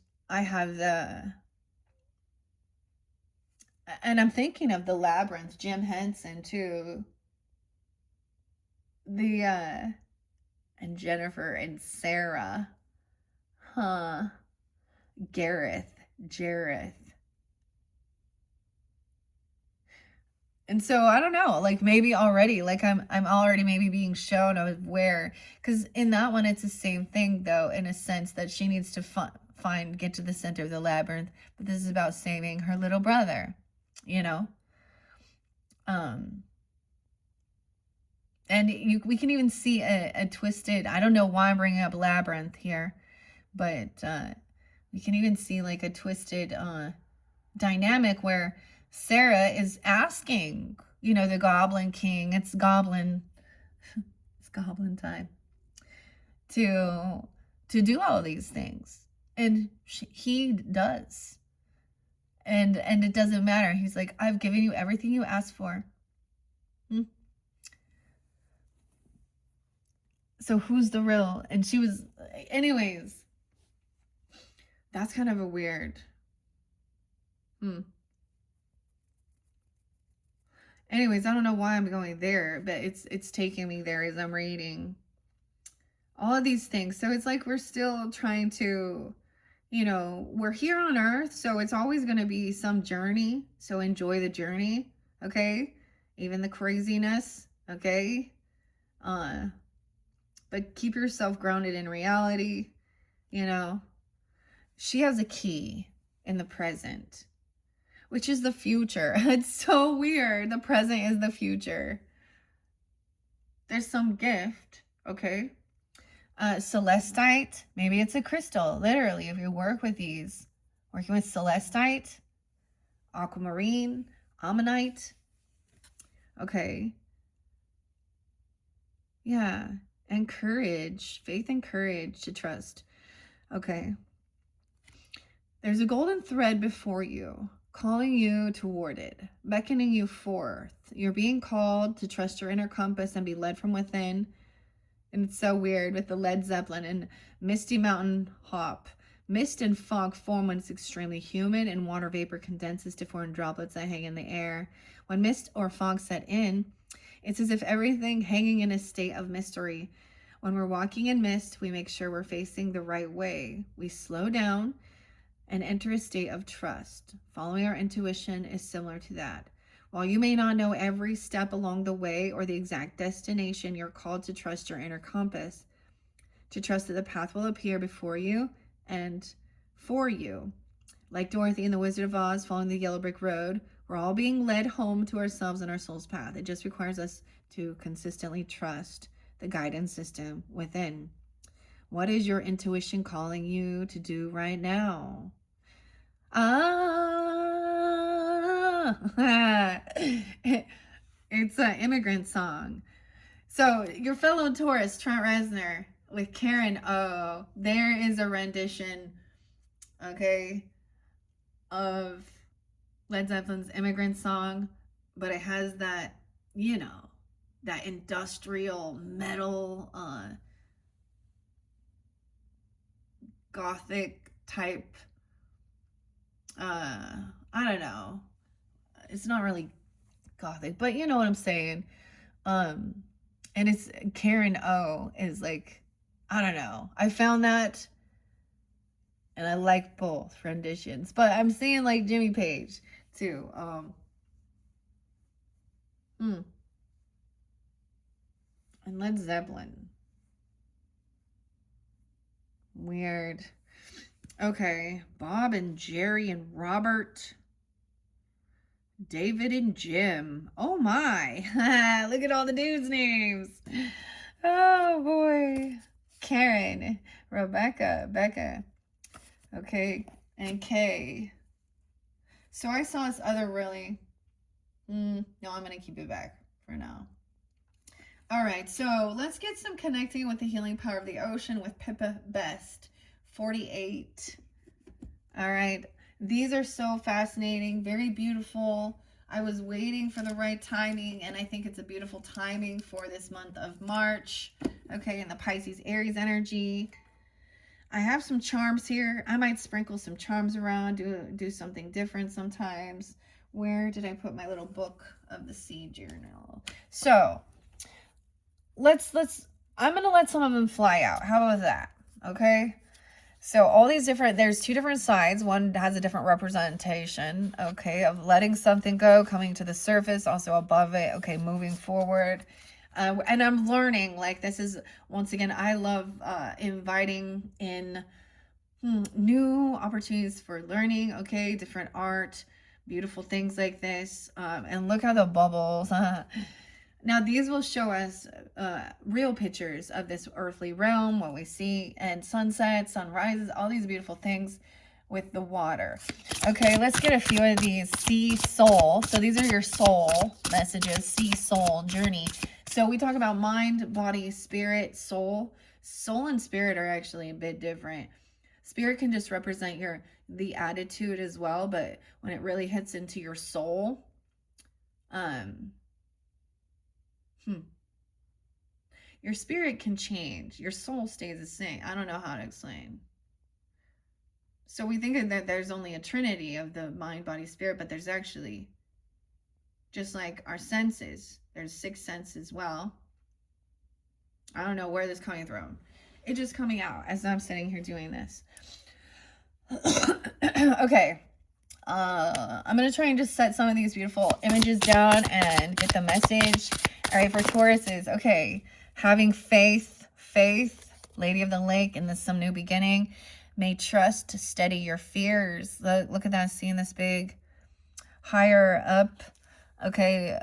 I'm thinking of the Labyrinth, Jim Henson too. And Jennifer and Sarah. Jareth. And so I don't know, like maybe already, like I'm already maybe being shown of where, because in that one it's the same thing though, in a sense that she needs to get to the center of the labyrinth, but this is about saving her little brother, and we can even see a twisted, I don't know why I'm bringing up labyrinth here, but we can even see like a twisted dynamic where Sarah is asking, the Goblin King, it's goblin time, to do all these things. And he does. And it doesn't matter. He's like, I've given you everything you asked for. So who's the real? And she was, anyways, that's kind of a weird. Anyways, I don't know why I'm going there, but it's taking me there as I'm reading all of these things. So it's like we're still trying to, we're here on Earth, so it's always going to be some journey. So enjoy the journey, okay? Even the craziness, okay? But keep yourself grounded in reality, She has a key in the present, which is the future. It's so weird. The present is the future. There's some gift, okay? Celestite, maybe it's a crystal, literally, if you work with these. Working with celestite, aquamarine, ammonite. Okay. Yeah. And courage, faith and courage to trust. Okay. There's a golden thread before you, calling you toward it, beckoning you forth. You're being called to trust your inner compass and be led from within. And it's so weird with the Led Zeppelin and Misty Mountain Hop. Mist and fog form when it's extremely humid and water vapor condenses to form droplets that hang in the air. When mist or fog set in, it's as if everything hanging in a state of mystery. When we're walking in mist, we make sure we're facing the right way. We slow down and enter a state of trust. Following our intuition is similar to that. While you may not know every step along the way or the exact destination, you're called to trust your inner compass, to trust that the path will appear before you and for you. Like Dorothy in The Wizard of Oz following the yellow brick road, we're all being led home to ourselves and our soul's path. It just requires us to consistently trust the guidance system within. What is your intuition calling you to do right now? It's an immigrant song. So your fellow Taurus, Trent Reznor, with Karen O, there is a rendition, okay, of Led Zeppelin's Immigrant Song, but it has that, that industrial metal, gothic type, I don't know, it's not really gothic, but you know what I'm saying. And it's Karen O is like, I don't know. I found that and I like both renditions, but I'm seeing like Jimmy Page too. And Led Zeppelin. Weird. Okay, Bob and Jerry and Robert. David and Jim. Oh my. Look at all the dudes' names. Oh boy. Karen, Rebecca, Becca. Okay, and Kay. So I saw this other really. No, I'm going to keep it back for now. All right, so let's get some connecting with the healing power of the ocean with Pippa Best, 48. All right, these are so fascinating, very beautiful. I was waiting for the right timing, and I think it's a beautiful timing for this month of March. Okay, in the Pisces Aries energy. I have some charms here. I might sprinkle some charms around, do something different sometimes. Where did I put my little book of the seed journal? So I'm going to let some of them fly out. How about that? Okay. So all these different, there's two different sides. One has a different representation, okay, of letting something go, coming to the surface, also above it, okay, moving forward. And I'm learning, like, this is, once again, I love inviting in new opportunities for learning, okay, different art, beautiful things like this. And look how the bubbles, now these will show us real pictures of this earthly realm, what we see, and sunsets, sunrises, all these beautiful things with the water. Okay, let's get a few of these. Sea soul. So these are your soul messages, sea soul journey. So we talk about mind, body, spirit, soul. Soul and spirit are actually a bit different. Spirit can just represent the attitude as well, but when it really hits into your soul, your spirit can change. Your soul stays the same. I don't know how to explain. So we think that there's only a trinity of the mind, body, spirit, but there's actually, just like our senses, there's 6 senses as well. I don't know where this is coming from. It's just coming out as I'm sitting here doing this. Okay. I'm going to try and just set some of these beautiful images down and get the message. All right, for Tauruses, okay. Having faith, Lady of the Lake, in some new beginning. May trust to steady your fears. Look at that, seeing this big, higher up, okay,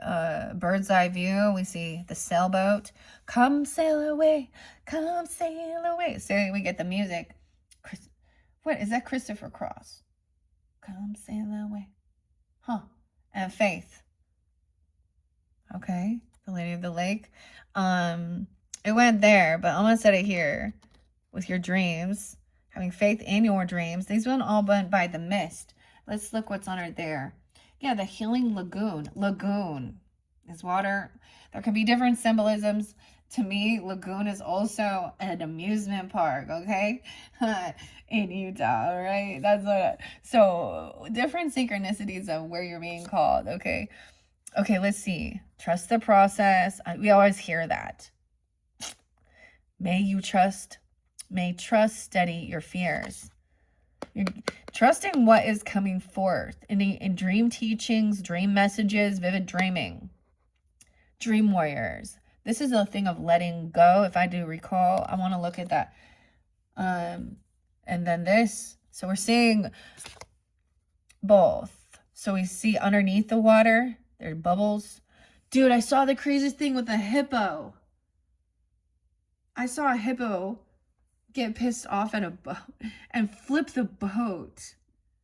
bird's eye view. We see the sailboat. Come sail away, come sail away. So we get the music. What, is that Christopher Cross? Come sail away. Huh. And faith. Okay, the Lady of the Lake. It went there, but I'm going to set it here with your dreams. Having faith in your dreams. These went all by the mist. Let's look what's under there. Yeah, the healing lagoon. Lagoon is water. There can be different symbolisms. To me, lagoon is also an amusement park, okay? In Utah, all right? That's what. So, different synchronicities of where you're being called, okay? Okay, let's see. Trust the process. We always hear that. May trust steady your fears. You're trusting what is coming forth in dream teachings, dream messages, vivid dreaming. Dream warriors. This is a thing of letting go. If I do recall, I want to look at that. And then this. So we're seeing both. So we see underneath the water, there are bubbles. Dude, I saw the craziest thing with a hippo. I saw a hippo get pissed off at a boat and flip the boat.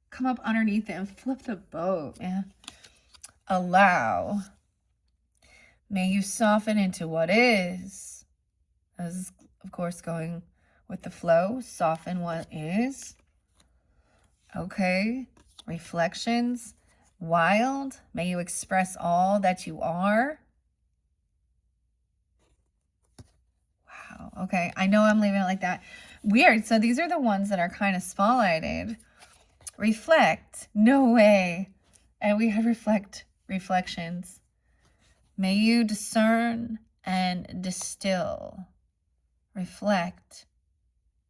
Come up underneath it and flip the boat, man. Allow. May you soften into what is. This is, of course, going with the flow. Soften what is. Okay. Reflections. Wild. May you express all that you are. Wow. Okay. I know I'm leaving it like that. Weird. So these are the ones that are kind of spotlighted. Reflect. No way. And we have reflections. May you discern and distill. Reflect.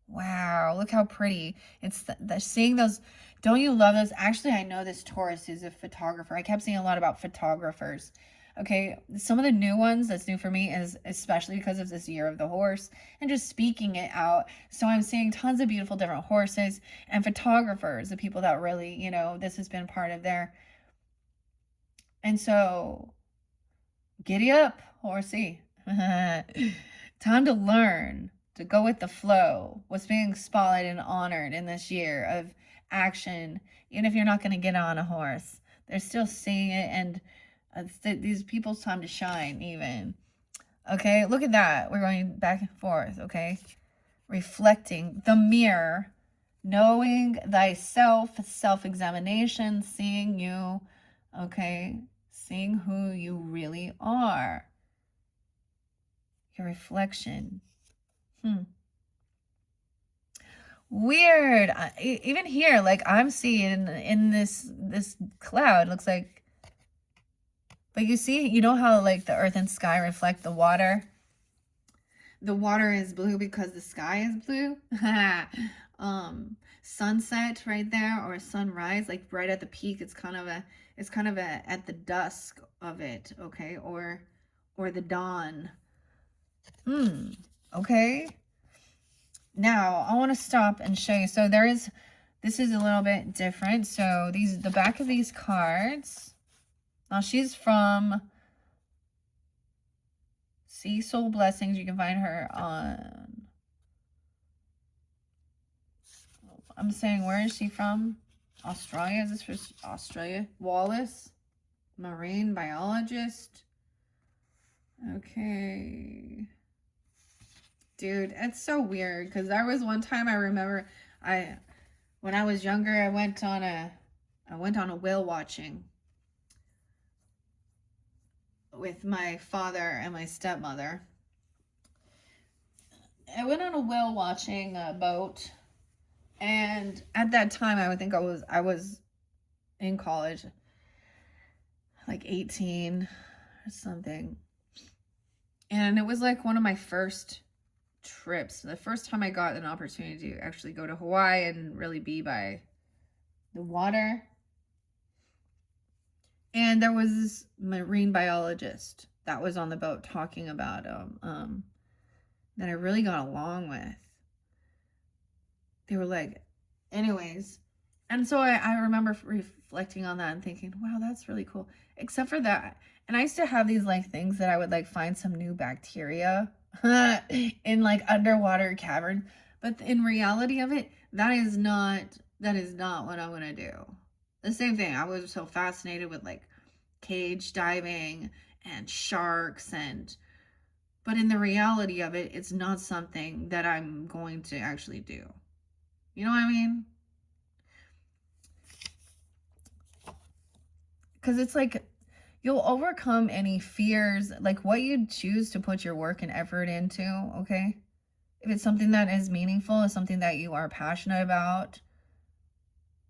Wow, look how pretty. It's seeing those. Don't you love those? Actually, I know this Taurus is a photographer. I kept seeing a lot about photographers. Okay, some of the new ones that's new for me is especially because of this year of the horse and just speaking it out. So I'm seeing tons of beautiful different horses and photographers, the people that really, you know, this has been part of their. And so, giddy up, horsey. Time to learn, to go with the flow. What's being spotlighted and honored in this year of action, even if you're not going to get on a horse, they're still seeing it, and these people's time to shine even. Okay, look at that. We're going back and forth, okay? Reflecting, the mirror, knowing thyself, self-examination, seeing you, okay? Seeing who you really are. Your reflection. Weird. Even here, like I'm seeing in this cloud, looks like, but you see, you know how like the earth and sky reflect the water? The water is blue because the sky is blue. Sunset right there, or sunrise, like right at the peak. It's kind of at the dusk of it, okay, or the dawn. Okay. Now I want to stop and show you. So this is a little bit different. So the back of these cards. Now she's from Sea Soul Blessings. You can find her on, I'm saying, where is she from? Australia? Is this for Australia? Wallace, marine biologist. Okay. Dude, it's so weird because there was one time I remember when I was younger, I went on a whale watching with my father and my stepmother. I went on a whale watching boat, and at that time I would think I was in college, like 18 or something. And it was like one of my first trips, the first time I got an opportunity to actually go to Hawaii and really be by the water. And there was this marine biologist that was on the boat talking about that I really got along with. They were like, anyways. And so I remember reflecting on that and thinking, wow, that's really cool. Except for that. And I used to have these like things that I would like find some new bacteria in like underwater cavern. But in reality of it, that is not what I'm going to do. The same thing. I was so fascinated with like cage diving and sharks, but in the reality of it, it's not something that I'm going to actually do. You know what I mean? Because it's like you'll overcome any fears, like what you choose to put your work and effort into, okay? If it's something that is meaningful, is something that you are passionate about,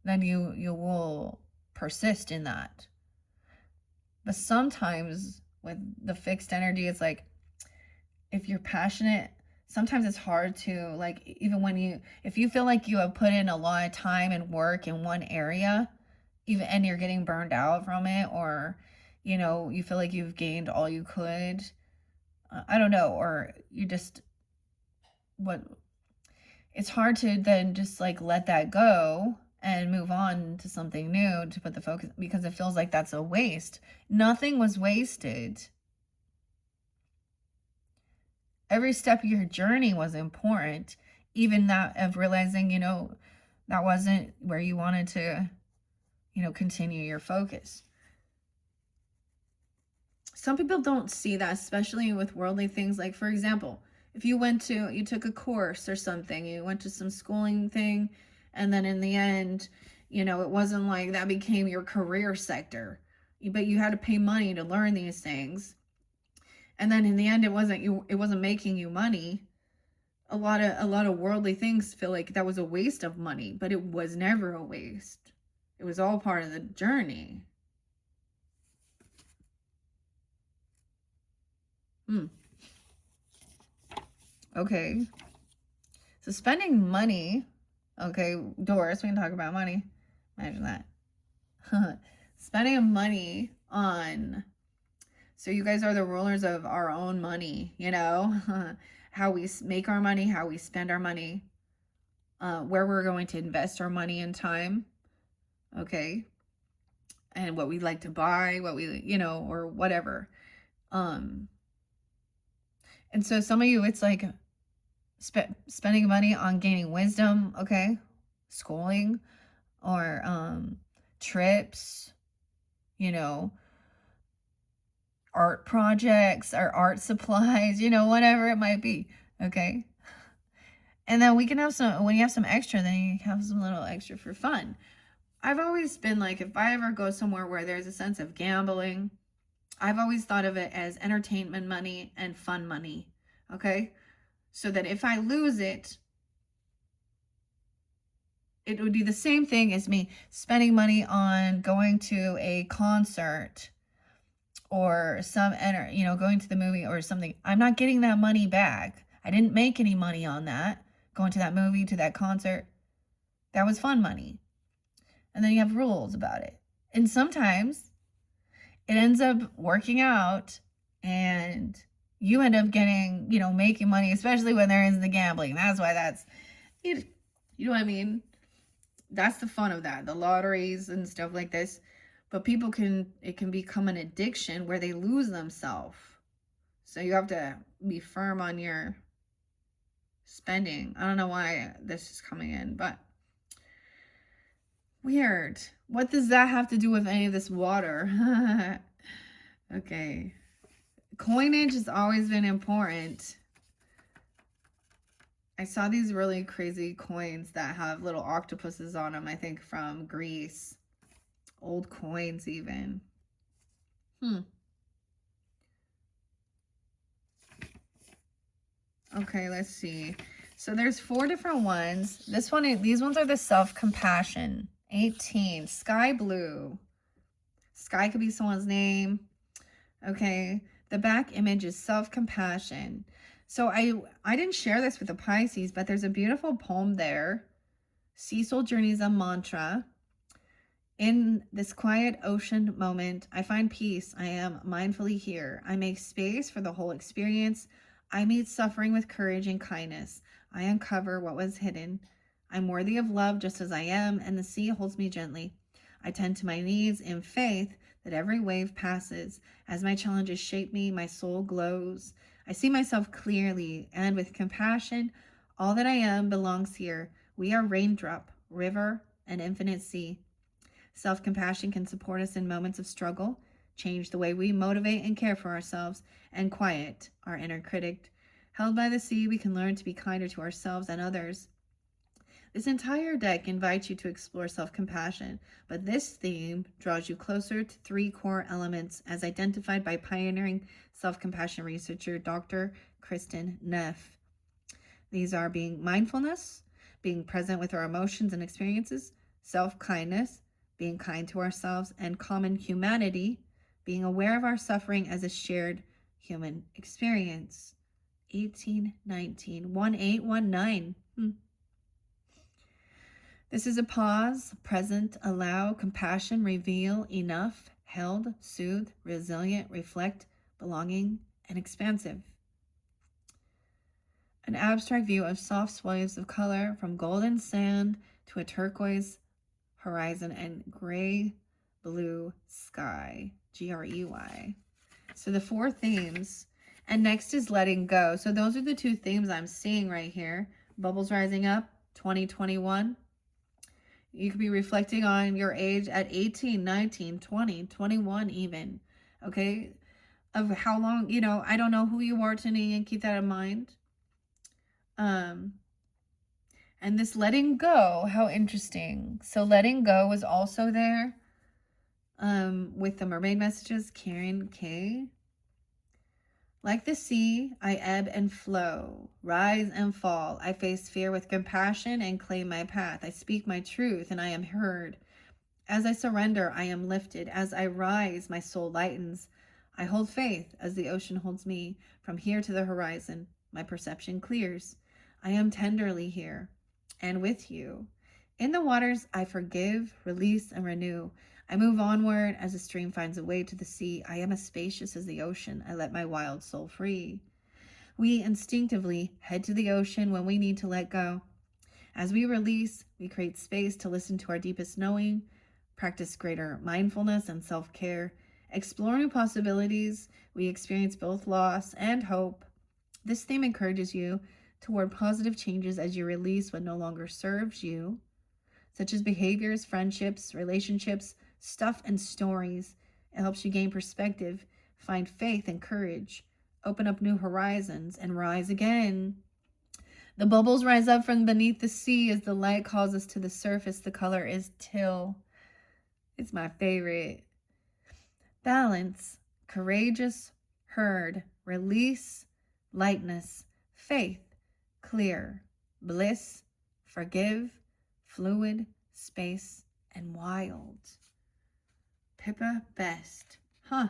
then you will persist in that. But sometimes with the fixed energy, it's like if you're passionate, sometimes it's hard to, like, even when if you feel like you have put in a lot of time and work in one area, even, and you're getting burned out from it, or, you know, you feel like you've gained all you could, I don't know, or you just, it's hard to then just like let that go and move on to something new, to put the focus, because it feels like that's a waste. Nothing was wasted. Every step of your journey was important, even that of realizing, you know, that wasn't where you wanted to, you know, continue your focus. Some people don't see that, especially with worldly things. Like, for example, if you took a course or something, you went to some schooling thing, and then in the end, you know, it wasn't like that became your career sector, but you had to pay money to learn these things. And then in the end, it wasn't making you money. A lot of worldly things feel like that was a waste of money, but it was never a waste. It was all part of the journey. Okay. So spending money. Okay, Doris, we can talk about money. Imagine that. Spending money on. So you guys are the rulers of our own money, you know? How we make our money, how we spend our money, where we're going to invest our money and time. Okay. And what we like to buy, what we, you know, or whatever. And so some of you, it's like spending money on gaining wisdom, okay? Schooling or trips, you know, art projects or art supplies, you know, whatever it might be, okay? And then we can have some, when you have some extra, then you have some little extra for fun. I've always been like, if I ever go somewhere where there's a sense of gambling, I've always thought of it as entertainment money and fun money, okay? So that if I lose it, it would be the same thing as me spending money on going to a concert or you know, going to the movie or something. I'm not getting that money back. I didn't make any money on that. Going to that movie, to that concert. That was fun money. And then you have rules about it. And sometimes it ends up working out and you end up getting, you know, making money, especially when there is the gambling. That's why you know what I mean? That's the fun of that, the lotteries and stuff like this. But it can become an addiction where they lose themselves. So you have to be firm on your spending. I don't know why this is coming in, but weird. What does that have to do with any of this water? Okay. Coinage has always been important. I saw these really crazy coins that have little octopuses on them, I think from Greece. Old coins even. Okay, let's see. So there's 4 different ones. These ones are the self-compassion. 18, sky blue. Sky could be someone's name. Okay, the back image is self-compassion. So I didn't share this with the Pisces, but there's a beautiful poem there. Cecil Journey's a mantra. In this quiet ocean moment, I find peace. I am mindfully here. I make space for the whole experience. I meet suffering with courage and kindness. I uncover what was hidden. I'm worthy of love just as I am, and the sea holds me gently. I tend to my needs in faith that every wave passes. As my challenges shape me, my soul glows. I see myself clearly, and with compassion, all that I am belongs here. We are raindrop, river, and infinite sea. Self-compassion can support us in moments of struggle, change the way we motivate and care for ourselves, and quiet our inner critic. Held by the sea, we can learn to be kinder to ourselves and others. This entire deck invites you to explore self-compassion, but this theme draws you closer to 3 core elements as identified by pioneering self-compassion researcher Dr. Kristen Neff. These are being mindfulness, being present with our emotions and experiences, self-kindness, being kind to ourselves, and common humanity, being aware of our suffering as a shared human experience. 1819, 1819. This is a pause, present, allow, compassion, reveal, enough, held, soothe, resilient, reflect, belonging, and expansive. An abstract view of soft swathes of color from golden sand to a turquoise horizon and gray blue sky, Grey. So the 4 themes, and next is letting go. So those are the 2 themes I'm seeing right here. Bubbles rising up, 2021. You could be reflecting on your age at 18, 19, 20, 21 even, okay? Of how long, you know, I don't know who you are today, and keep that in mind. And this letting go, how interesting. So letting go was also there with the mermaid messages, Karen K. Like the sea, I ebb and flow, rise and fall. I face fear with compassion and claim my path. I speak my truth and I am heard. As I surrender, I am lifted. As I rise, my soul lightens. I hold faith as the ocean holds me. From here to the horizon, my perception clears. I am tenderly here and with you. In the waters, I forgive, release, and renew. I move onward as a stream finds a way to the sea. I am as spacious as the ocean. I let my wild soul free. We instinctively head to the ocean when we need to let go. As we release, we create space to listen to our deepest knowing, practice greater mindfulness and self-care, explore new possibilities. We experience both loss and hope. This theme encourages you toward positive changes as you release what no longer serves you, such as behaviors, friendships, relationships, stuff, and stories. It helps you gain perspective, find faith and courage, open up new horizons, and rise again. The bubbles rise up from beneath the sea as the light calls us to the surface. The color is teal. It's my favorite. Balance, courageous, heard, release, lightness, faith, clear, bliss, forgive, fluid, space, and wild. Pippa Best. Huh.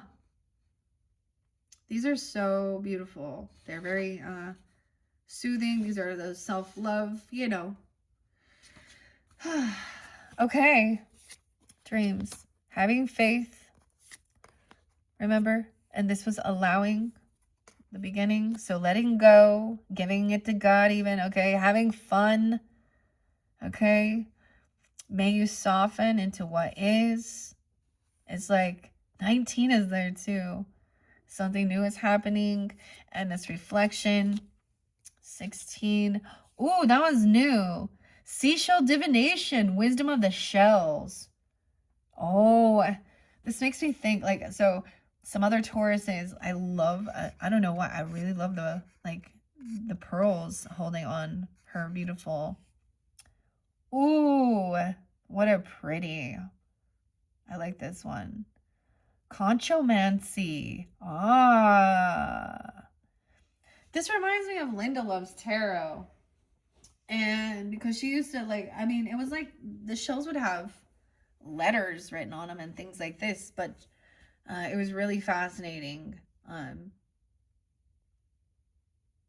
These are so beautiful. They're very soothing. These are those self-love, you know. Okay. Dreams. Having faith. Remember? And this was allowing the beginning. So letting go, giving it to God even, okay? Having fun, okay? May you soften into what is. It's like 19 is there too. Something new is happening. And this reflection. 16. Ooh, that was new. Seashell divination. Wisdom of the shells. Oh, this makes me think like, so some other Tauruses, I love, I don't know why, I really love the, like, the pearls holding on her beautiful. Ooh, what a pretty. I like this one. Conchomancy. Ah. This reminds me of Linda Loves Tarot. And because she used to, like, I mean, it was like the shells would have letters written on them and things like this, but it was really fascinating. And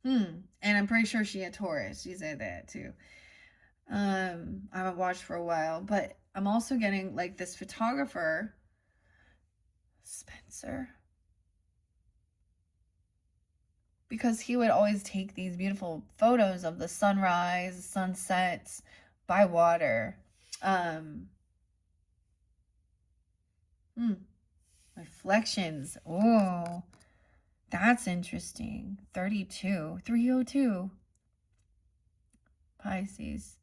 I'm pretty sure she had Taurus. She said that too. I haven't watched for a while, but I'm also getting like this photographer, Spencer, because he would always take these beautiful photos of the sunrise, sunsets by water. Reflections. Oh, that's interesting. 32. 302. Pisces.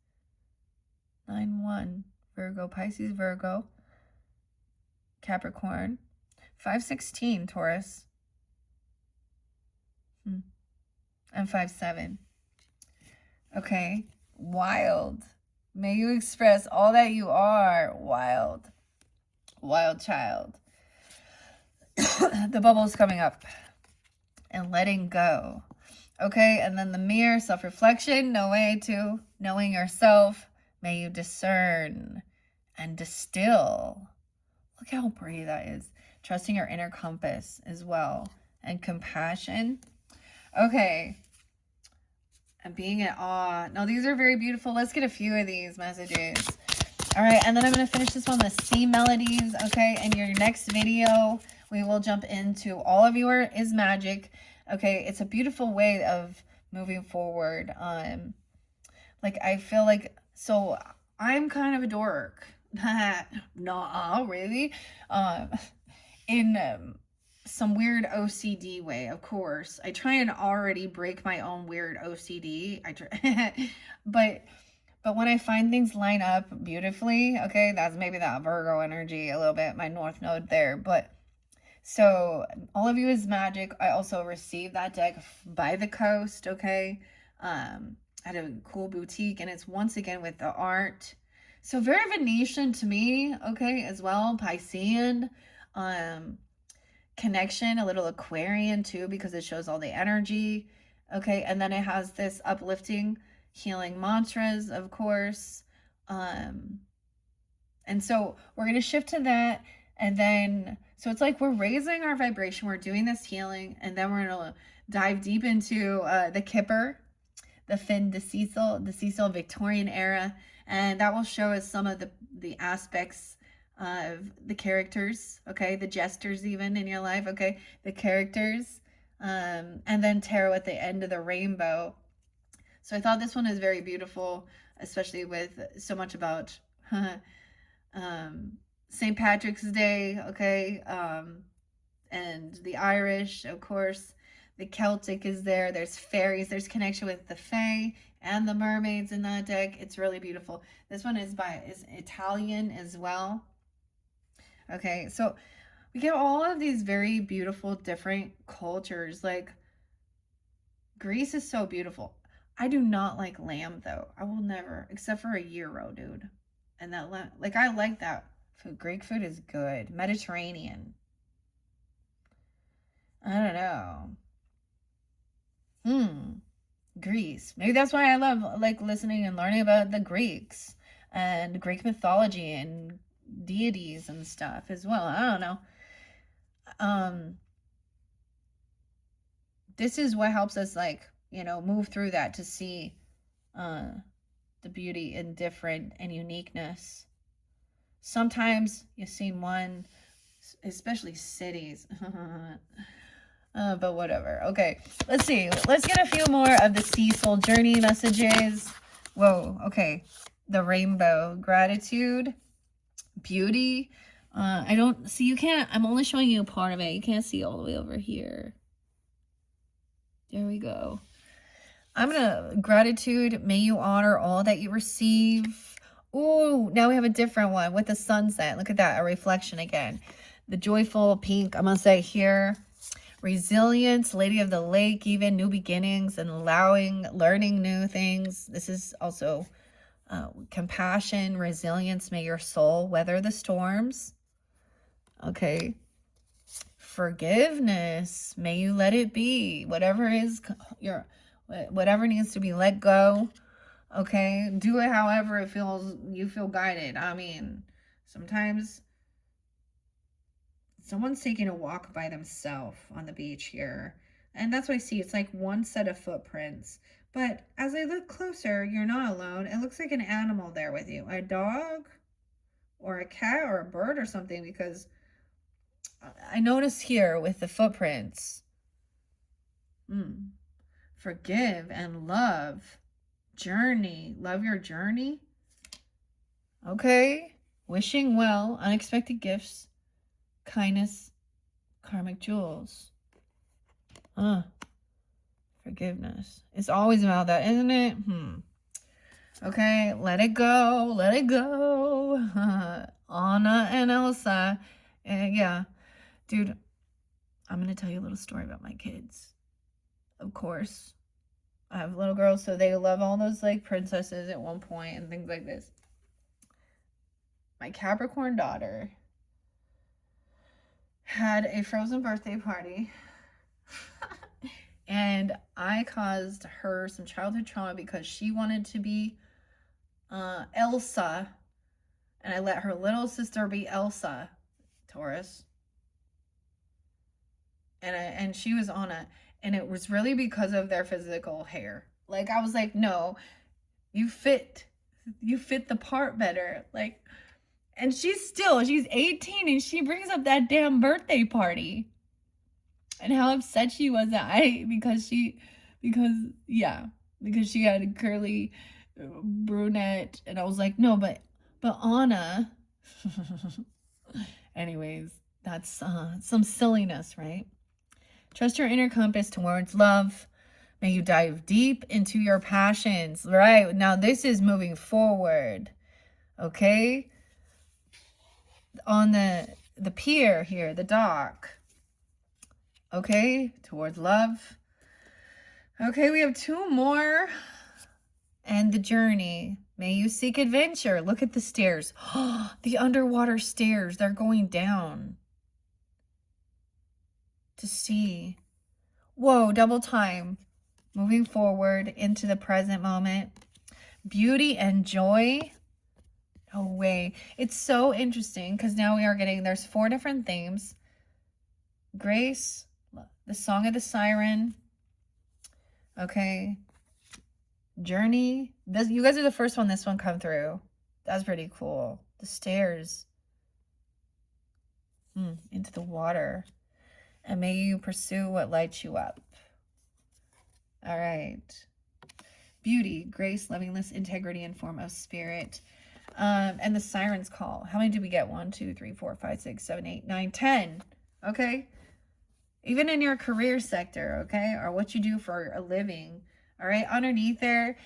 9-1. Virgo. Pisces, Virgo. Capricorn. 516. Taurus. And 5-7. Okay. Wild. May you express all that you are. Wild. Wild child. The bubble's coming up. And letting go. Okay, and then the mirror, self-reflection, no way to knowing yourself. May you discern and distill. Look how pretty that is. Trusting your inner compass as well. And compassion. Okay. And being in awe. Now, these are very beautiful. Let's get a few of these messages. All right, and then I'm going to finish this one with sea melodies. Okay, in your next video, we will jump into all of your is magic. Okay, it's a beautiful way of moving forward. Like, I feel like, so I'm kind of a dork. Nah, really? In some weird OCD way, of course. I try and already break my own weird OCD. But when I find things line up beautifully, okay, that's maybe that Virgo energy a little bit, my North Node there. But so all of you is magic. I also received that deck by the coast, okay, at a cool boutique, and it's once again with the art. So very Venetian to me, okay, as well. Piscean, connection, a little Aquarian too, because it shows all the energy, okay, and then it has this uplifting, healing mantras, of course, and so we're going to shift to that, and then So it's like we're raising our vibration. We're doing this healing. And then we're going to dive deep into the Kipper, the fin de Cecil Victorian era. And that will show us some of the aspects of the characters, okay? The jesters even in your life, okay? The characters. And then tarot at the end of the rainbow. So I thought this one is very beautiful, especially with so much about St. Patrick's Day, okay? And the Irish, of course. The Celtic is there. There's fairies. There's connection with the fae and the mermaids in that deck. It's really beautiful. This one is Italian as well. Okay, so we get all of these very beautiful different cultures. Like, Greece is so beautiful. I do not like lamb, though. I will never, except for a gyro, dude. And that lamb, like, I like that food. Greek food is good. Mediterranean. I don't know. Greece. Maybe that's why I love, like, listening and learning about the Greeks and Greek mythology and deities and stuff as well. I don't know. This is what helps us, like, you know, move through that to see the beauty and different and uniqueness. Sometimes you've seen one, especially cities. But whatever. Okay, let's see. Let's get a few more of the Cecil journey messages. Whoa, okay. The rainbow. Gratitude. Beauty. I don't see, you can't, I'm only showing you a part of it. You can't see all the way over here. There we go. I'm gonna, gratitude. May you honor all that you receive. Ooh, now we have a different one with the sunset. Look at that, a reflection again. The joyful pink, I'm gonna say here. Resilience, Lady of the Lake, even new beginnings and learning new things. This is also compassion, resilience. May your soul weather the storms. Okay. Forgiveness. May you let it be. Whatever is whatever needs to be let go. Okay. Do it however it feels, you feel guided. I mean, sometimes someone's taking a walk by themselves on the beach here. And that's what I see. It's like one set of footprints. But as I look closer, you're not alone. It looks like an animal there with you. A dog or a cat or a bird or something, because I notice here with the footprints. Forgive and love. Journey. Love your journey. Okay. Wishing well. Unexpected gifts. Kindness. Karmic jewels. Forgiveness. It's always about that, isn't it? Okay, let it go. Let it go. Anna and Elsa. Yeah. Dude, I'm going to tell you a little story about my kids. Of course. I have little girls, so they love all those, like, princesses at one point and things like this. My Capricorn daughter had a frozen birthday party. And I caused her some childhood trauma because she wanted to be Elsa. And I let her little sister be Elsa, Taurus. And she was Anna. And it was really because of their physical hair. Like, I was like, no, you fit the part better. Like, and she's 18 and she brings up that damn birthday party. And how upset she was because she had a curly brunette. And I was like, no, but Anna. Anyways, that's some silliness, right? Trust your inner compass towards love. May you dive deep into your passions. Right, now this is moving forward. Okay? On the pier here, the dock. Okay, towards love. Okay, we have two more. And the journey. May you seek adventure. Look at the stairs. The underwater stairs. They're going down. To see. Whoa, double time. Moving forward into the present moment. Beauty and joy. No way. It's so interesting because now we are getting, there's 4 different themes. Grace, the Song of the Siren. Okay. Journey. You guys are the first one this one come through. That's pretty cool. The stairs. Into the water. And may you pursue what lights you up. All right. Beauty, grace, lovingness, integrity, and form of spirit. And the siren's call. How many did we get? 1, 2, 3, 4, 5, 6, 7, 8, 9, 10. Okay. Even in your career sector, okay, or what you do for a living. All right. Underneath there,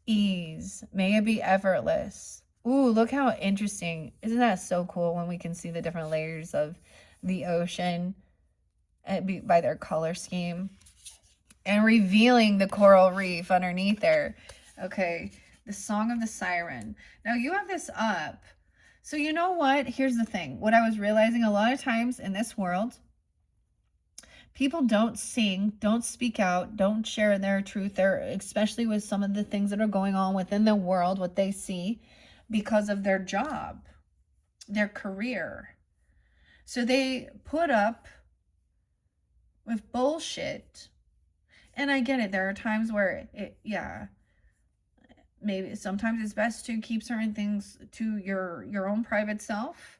ease. May it be effortless. Ooh, look how interesting. Isn't that so cool when we can see the different layers of the ocean by their color scheme? And revealing the coral reef underneath there. Okay, the Song of the Siren. Now you have this up. So you know what? Here's the thing. What I was realizing a lot of times in this world, people don't sing, don't speak out, don't share their truth, especially with some of the things that are going on within the world, what they see, because of their job, their career. So they put up with bullshit. And I get it. There are times where maybe sometimes it's best to keep certain things to your own private self.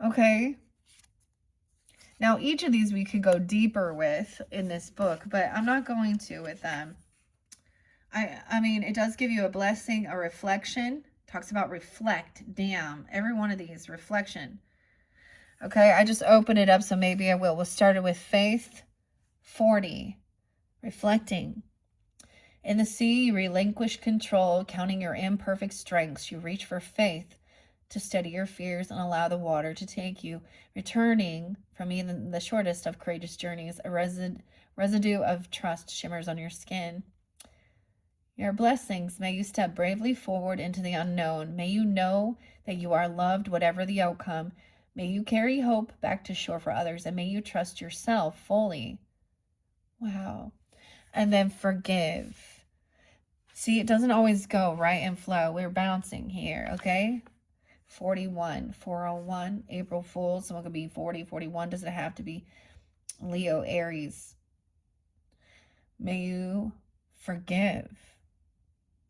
Okay. Now, each of these we could go deeper with in this book, but I'm not going to with them. I mean, it does give you a blessing, a reflection. Talks about reflect, damn. Every one of these, reflection. Okay, I just opened it up, so maybe I will. We'll start it with faith. 40, reflecting. In the sea, you relinquish control, counting your imperfect strengths. You reach for faith to steady your fears and allow the water to take you. Returning from even the shortest of courageous journeys, a residue of trust shimmers on your skin. Your blessings, may you step bravely forward into the unknown. May you know that you are loved, whatever the outcome. May you carry hope back to shore for others, and may you trust yourself fully. Wow. And then forgive. See, it doesn't always go right and flow. We're bouncing here, okay? 41, 401, April Fool's. Someone could be 40, 41. Doesn't have to be Leo, Aries. May you forgive.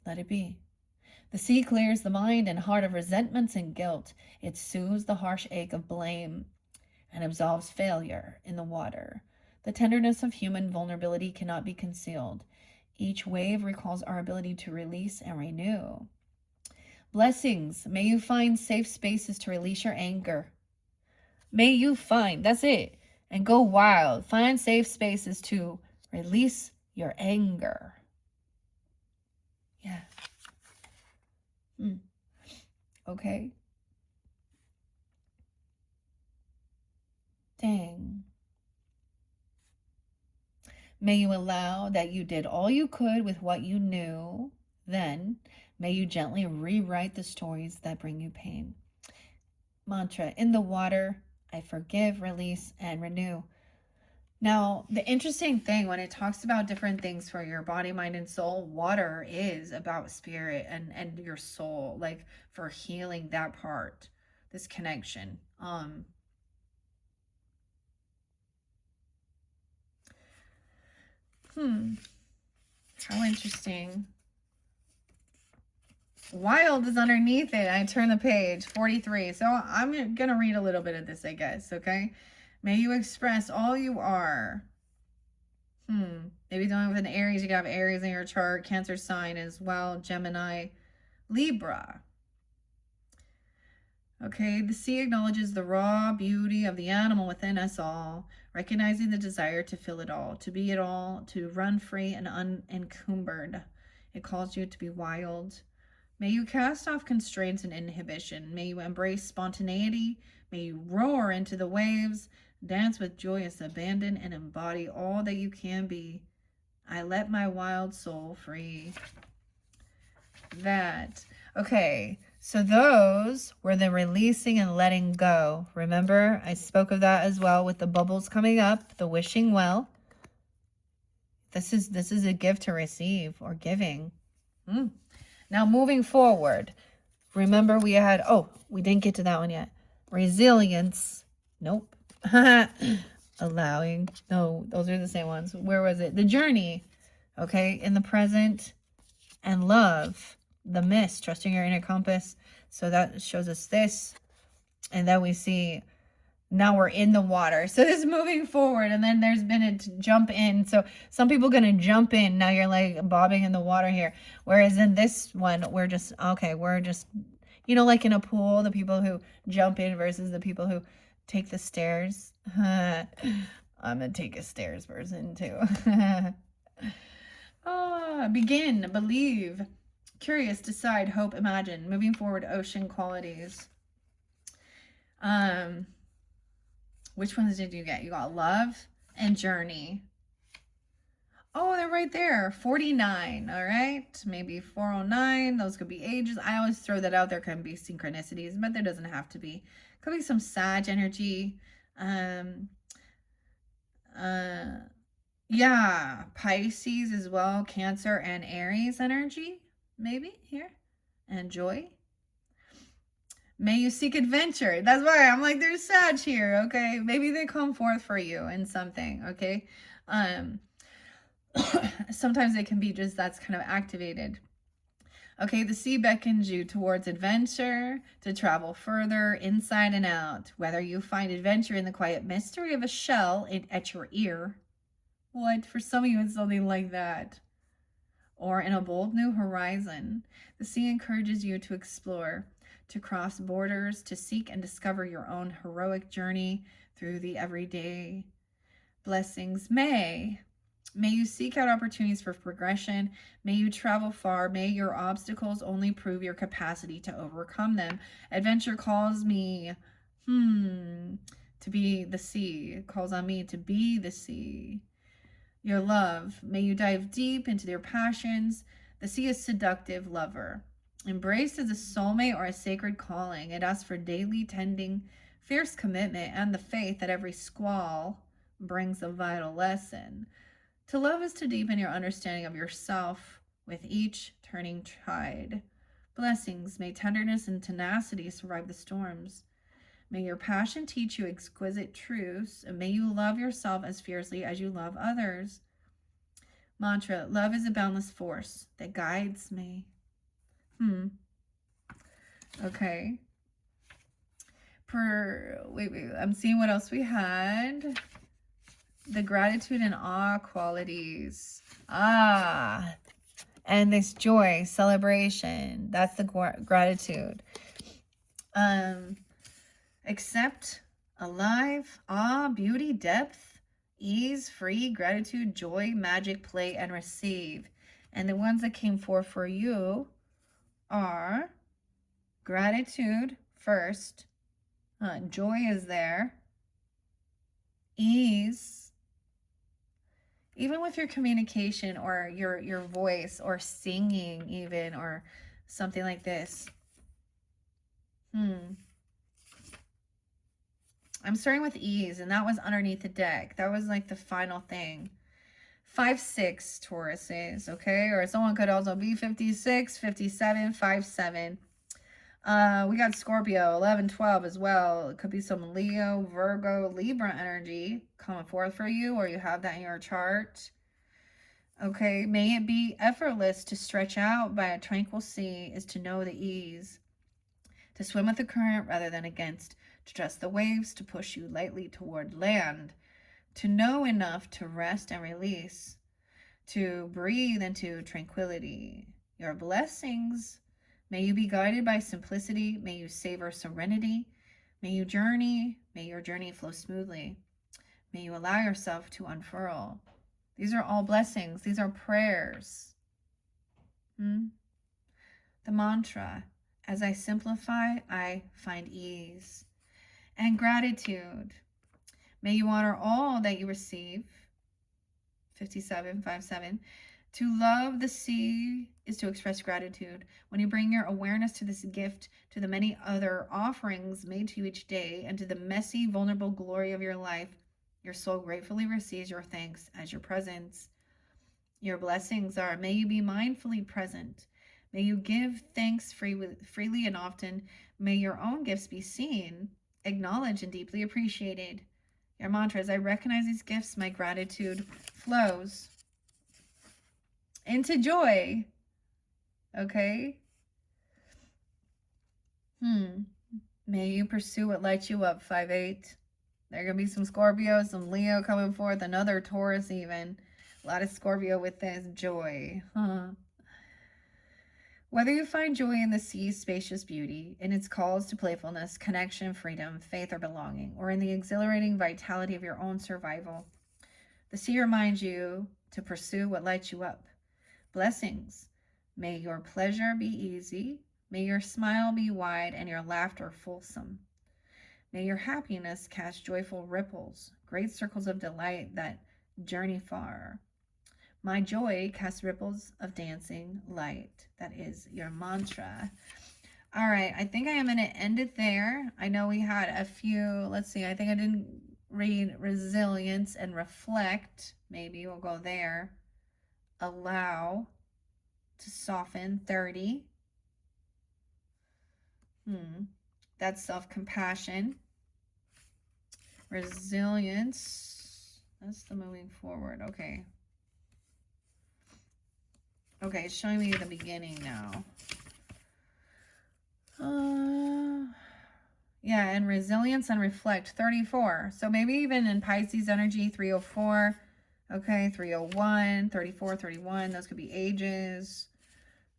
Let it be. The sea clears the mind and heart of resentments and guilt. It soothes the harsh ache of blame and absolves failure in the water. The tenderness of human vulnerability cannot be concealed. Each wave recalls our ability to release and renew. Blessings. May you find safe spaces to release your anger. May you find, that's it, and go wild. Find safe spaces to release your anger. Yeah. Okay. Dang. May you allow that you did all you could with what you knew. Then, may you gently rewrite the stories that bring you pain. Mantra, in the water, I forgive, release, and renew. Now, the interesting thing when it talks about different things for your body, mind, and soul, water is about spirit and your soul, like for healing that part, this connection. How interesting. Wild is underneath it. I turn the page, 43. So I'm going to read a little bit of this, I guess, okay? May you express all you are. Maybe dealing with an Aries. You got Aries in your chart. Cancer sign as well. Gemini. Libra. Okay, the sea acknowledges the raw beauty of the animal within us all, recognizing the desire to feel it all, to be it all, to run free and unencumbered. It calls you to be wild. May you cast off constraints and inhibition. May you embrace spontaneity. May you roar into the waves, dance with joyous abandon, and embody all that you can be. I let my wild soul free. That. Okay, so those were the releasing and letting go. Remember, I spoke of that as well with the bubbles coming up, the wishing well. This is a gift to receive or giving. Now moving forward, remember we had, we didn't get to that one yet. resilience. Nope. Allowing. No, those are the same ones. Where was it? The journey. Okay. In the present. And love. The mist. Trusting your inner compass. So that shows us this. And then we see now we're in the water. So this is moving forward. And then there's been a jump in. So some people going to jump in. Now you're like bobbing in the water here. Whereas in this one, we're just, okay, we're just, you know, like in a pool, the people who jump in versus the people who take the stairs. I'm going to take a stairs person too. Begin, believe, curious, decide, hope, imagine, moving forward, ocean qualities. Which ones did you get? You got love and journey. Oh, they're right there. 49. All right. Maybe 409. Those could be ages. I always throw that out. There can be synchronicities, but there doesn't have to be. Could be some Sag energy. Yeah. Pisces as well. Cancer and Aries energy. Maybe here. And joy. May you seek adventure. That's why I'm like, there's Sag here, okay? Maybe they come forth for you in something, okay? Sometimes it can be just that's kind of activated. Okay, the sea beckons you towards adventure, to travel further, inside and out. Whether you find adventure in the quiet mystery of a shell at your ear. What? For some of you, it's something like that. Or in a bold new horizon. The sea encourages you to explore, to cross borders, to seek and discover your own heroic journey through the everyday. Blessings. May you seek out opportunities for progression. May you travel far. May your obstacles only prove your capacity to overcome them. Adventure calls me to be the sea. It calls on me to be the sea. Your love. May you dive deep into your passions. The sea is seductive lover. Embraced as a soulmate or a sacred calling. It asks for daily tending, fierce commitment, and the faith that every squall brings a vital lesson. To love is to deepen your understanding of yourself with each turning tide. Blessings. May tenderness and tenacity survive the storms. May your passion teach you exquisite truths, and may you love yourself as fiercely as you love others. Mantra. Love is a boundless force that guides me. Okay. Wait, I'm seeing what else we had. The gratitude and awe qualities. And this joy, celebration. That's the gratitude. Accept, alive, awe, beauty, depth, ease, free, gratitude, joy, magic, play, and receive. And the ones that came forth for you are gratitude first. Joy is there. Ease. Even with your communication or your voice or singing even or something like this. I'm starting with ease, and that was underneath the deck. That was like the final thing. 5-6 Tauruses, okay? Or someone could also be 56, 57, 5-7. We got Scorpio, 11, 12 as well. It could be some Leo, Virgo, Libra energy coming forth for you, or you have that in your chart. Okay, may it be effortless to stretch out by a tranquil sea is to know the ease. To swim with the current rather than against. To trust the waves to push you lightly toward land. To know enough to rest and release. To breathe into tranquility. Your blessings. May you be guided by simplicity. May you savor serenity. May your journey flow smoothly. May you allow yourself to unfurl. These are all blessings. These are prayers. The mantra. As I simplify, I find ease. And gratitude. May you honor all that you receive. 57, 5-7. To love the sea is to express gratitude. When you bring your awareness to this gift, to the many other offerings made to you each day, and to the messy, vulnerable glory of your life, your soul gratefully receives your thanks as your presence. Your blessings are, may you be mindfully present. May you give thanks freely and often. May your own gifts be seen acknowledged and deeply appreciated. Your mantra is, I recognize these gifts, my gratitude flows into joy. Okay? May you pursue what lights you up, 5-8. There going to be some Scorpio, some Leo coming forth, another Taurus even. A lot of Scorpio with this joy. Whether you find joy in the sea's spacious beauty, in its calls to playfulness, connection, freedom, faith, or belonging, or in the exhilarating vitality of your own survival, the sea reminds you to pursue what lights you up. Blessings. May your pleasure be easy. May your smile be wide and your laughter fulsome. May your happiness cast joyful ripples, great circles of delight that journey far. My joy casts ripples of dancing light. That is your mantra. All right, I think I am going to end it there. I know we had a few, let's see, I think I didn't read resilience and reflect. Maybe we'll go there. Allow to soften, 30. That's self-compassion. Resilience. That's the moving forward. Okay. Okay, it's showing me the beginning now. Yeah, and resilience and reflect, 34. So maybe even in Pisces energy, 304. Okay, 301, 34, 31. Those could be ages.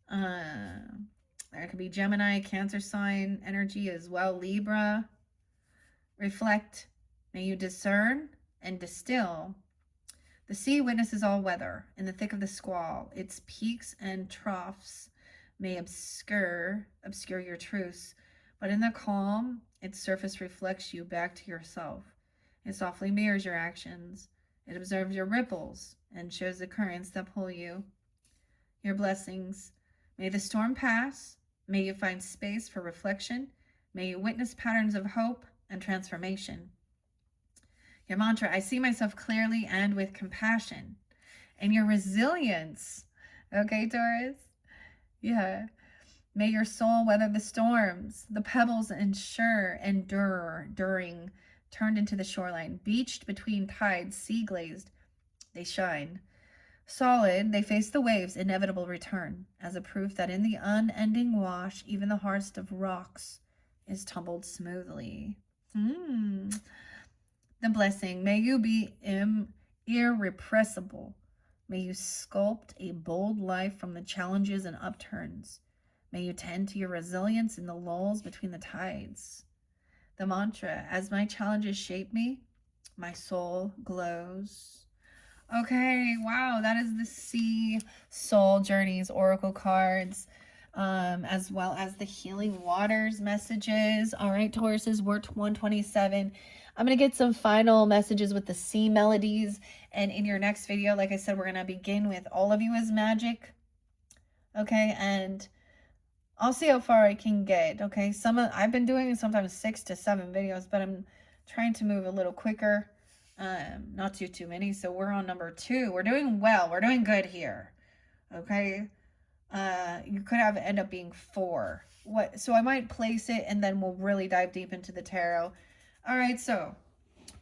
There could be Gemini, Cancer sign energy as well. Libra. Reflect. May you discern and distill. The sea witnesses all weather. In the thick of the squall, its peaks and troughs may obscure your truths, but in the calm, its surface reflects you back to yourself. It softly mirrors your actions. It observes your ripples and shows the currents that pull you. Your blessings. May the storm pass. May you find space for reflection. May you witness patterns of hope and transformation. Your mantra, I see myself clearly and with compassion. And your resilience. Okay, Taurus? Yeah. May your soul weather the storms. The pebbles enduring, turned into the shoreline. Beached between tides, sea glazed, they shine. Solid, they face the waves' inevitable return, as a proof that in the unending wash, even the hardest of rocks is tumbled smoothly. The blessing, may you be irrepressible. May you sculpt a bold life from the challenges and upturns. May you tend to your resilience in the lulls between the tides. The mantra, as my challenges shape me, my soul glows. Okay, wow, that is the Sea Soul Journeys Oracle cards, as well as the Healing Waters messages. All right, Tauruses, we're 127. I'm going to get some final messages with the sea melodies, and in your next video, like I said, we're going to begin with All of You is Magic. Okay, and I'll see how far I can get. Okay, I've been doing sometimes 6 to 7 videos, but I'm trying to move a little quicker. Not too many. So we're on number 2. We're doing well. We're doing good here. Okay. You could have end up being 4. So I might place it and then we'll really dive deep into the tarot. All right. So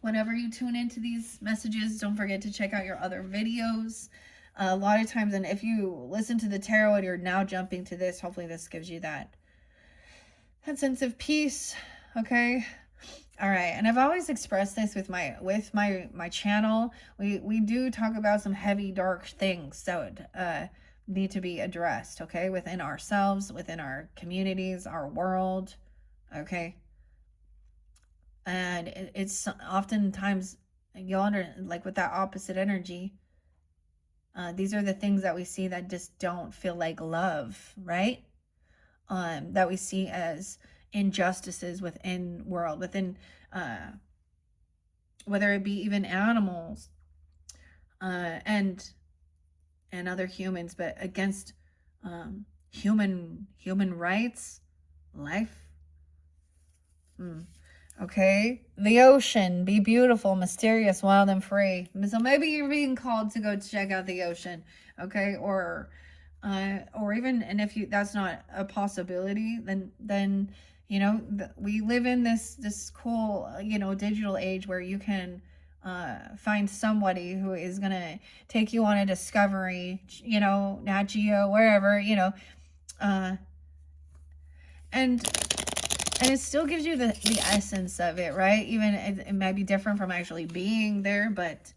whenever you tune into these messages, don't forget to check out your other videos. A lot of times, and if you listen to the tarot and you're now jumping to this, hopefully this gives you that sense of peace. Okay. All right, and I've always expressed this with my channel. We do talk about some heavy, dark things that need to be addressed, okay, within ourselves, within our communities, our world, okay. And it's oftentimes, like with that opposite energy, these are the things that we see that just don't feel like love, right? That we see as injustices within whether it be even animals and other humans, but against human rights, life. Okay, the ocean, be beautiful, mysterious, wild, and free. So maybe you're being called to go check out the ocean, okay, or even, and if that's not a possibility, then You know, we live in this cool, digital age where you can find somebody who is gonna take you on a discovery, Nat Geo, wherever, uh, and it still gives you the essence of it, right? Even it might be different from actually being there, but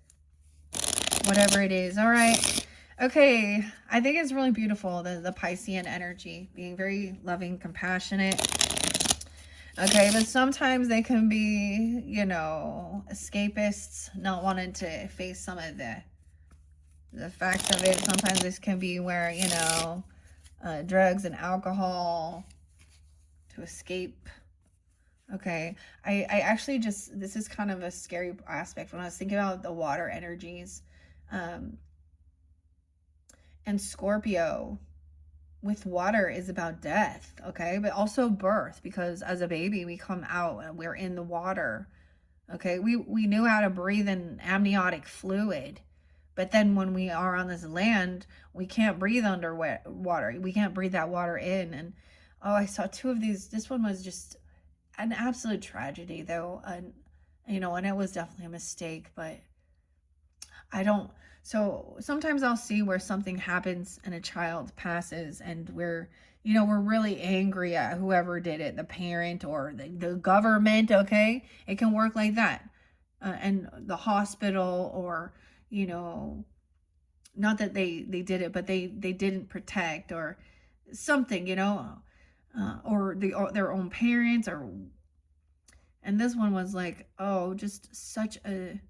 whatever it is. All right. Okay. I think it's really beautiful, the Piscean energy, being very loving, compassionate. Okay, but sometimes they can be, escapists, not wanting to face some of the facts of it. Sometimes this can be where, drugs and alcohol to escape. Okay, I actually this is kind of a scary aspect when I was thinking about the water energies. And Scorpio with water is about death, okay? But also birth, because as a baby, we come out and we're in the water, okay? We knew how to breathe in amniotic fluid. But then when we are on this land, we can't breathe under water. We can't breathe that water in. And, oh, I saw two of these. This one was just an absolute tragedy, though. And, and it was definitely a mistake, but I don't. So sometimes I'll see where something happens and a child passes and we're really angry at whoever did it, the parent or the government, okay? It can work like that. And the hospital or, not that they did it, but they didn't protect or something, or their own parents and this one was like, oh, just such a.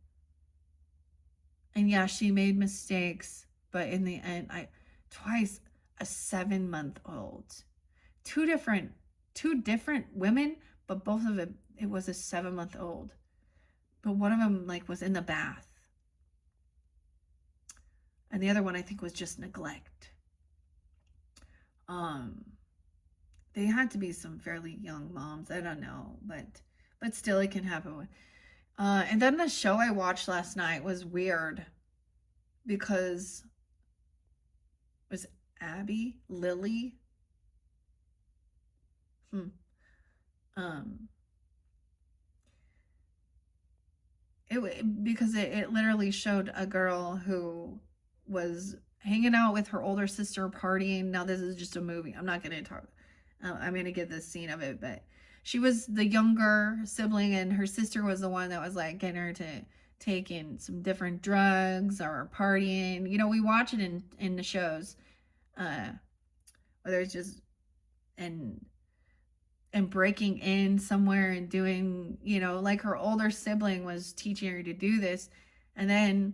And yeah, she made mistakes, but in the end, twice a 7-month-old, two different women, but both of it was a 7-month-old, but one of them was in the bath, and the other one I think was just neglect. They had to be some fairly young moms. I don't know, but still, it can happen. And then the show I watched last night was weird because it was Abby, Lily. Because it literally showed a girl who was hanging out with her older sister, partying. Now this is just a movie. I'm not going to talk. I'm going to get the scene of it, but she was the younger sibling and her sister was the one that was getting her to take in some different drugs or partying. We watch it in the shows, whether it's just and breaking in somewhere and doing, her older sibling was teaching her to do this, and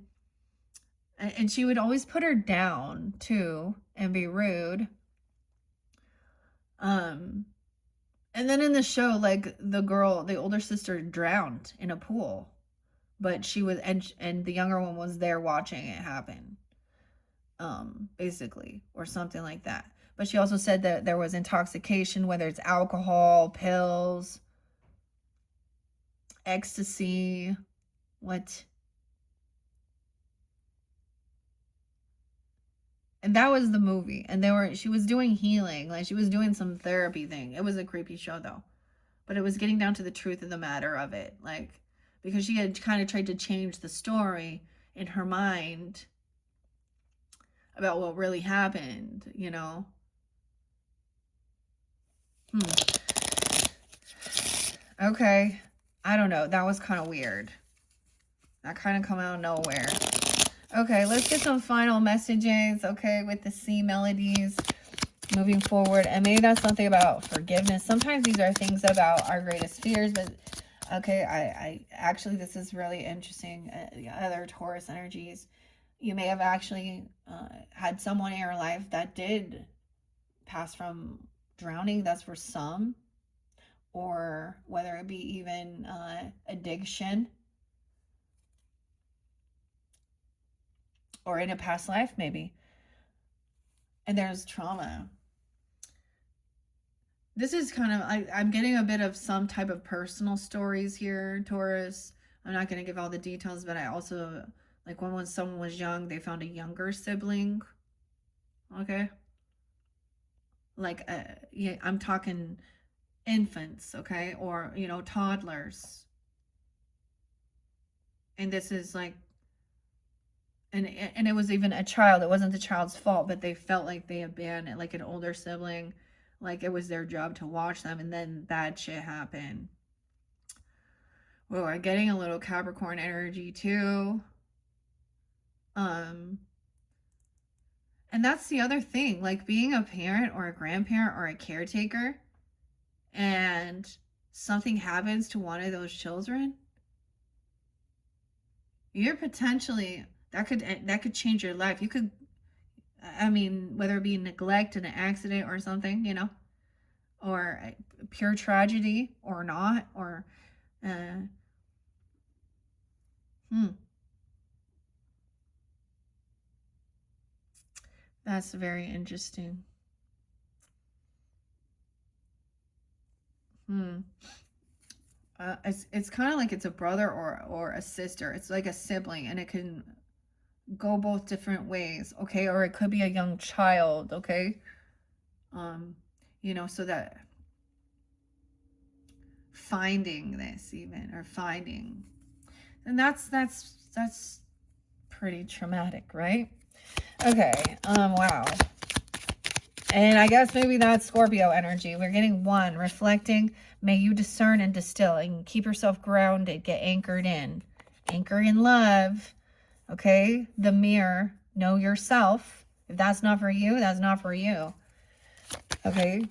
she would always put her down too and be rude. And then in the show, the older sister drowned in a pool, but she was, and the younger one was there watching it happen, basically, or something like that. But she also said that there was intoxication, whether it's alcohol, pills, ecstasy, what? And that was the movie. And she was doing healing, she was doing some therapy thing. It was a creepy show though. But it was getting down to the truth of the matter of it. Because she had kind of tried to change the story in her mind about what really happened, Okay. I don't know. That was kind of weird. That kind of come out of nowhere. Okay, let's get some final messages, okay, with the C melodies moving forward. And maybe that's something about forgiveness. Sometimes these are things about our greatest fears, but okay, I actually, this is really interesting. Other Taurus energies, you may have actually had someone in your life that did pass from drowning. That's for some. Or whether it be even addiction. Or in a past life, maybe. And there's trauma. This is kind of, I'm getting a bit of some type of personal stories here, Taurus. I'm not going to give all the details, but I also, when someone was young, they found a younger sibling. Okay? Yeah, I'm talking infants, okay, or, you know, toddlers. And this is like, and it was even a child. It wasn't the child's fault, but they felt like they abandoned, like an older sibling, like it was their job to watch them, and then bad shit happened. Well, we're getting a little Capricorn energy too. And that's the other thing, like being a parent or a grandparent or a caretaker, and something happens to one of those children, you're potentially, that could change your life. You could, I mean, whether it be neglect, an accident or something, you know, or a pure tragedy or not, or that's very interesting. It's kind of like it's a brother or a sister. It's like a sibling, and it can go both different ways, okay? Or it could be a young child, okay? You know, so that finding this even, or finding, and that's pretty traumatic, right? Okay. Wow. And I guess maybe that's Scorpio energy. We're getting 1, reflecting. May you discern and distill and keep yourself grounded. Get anchored in. Anchor in love. Okay? The mirror. Know yourself. If that's not for you, that's not for you. Okay?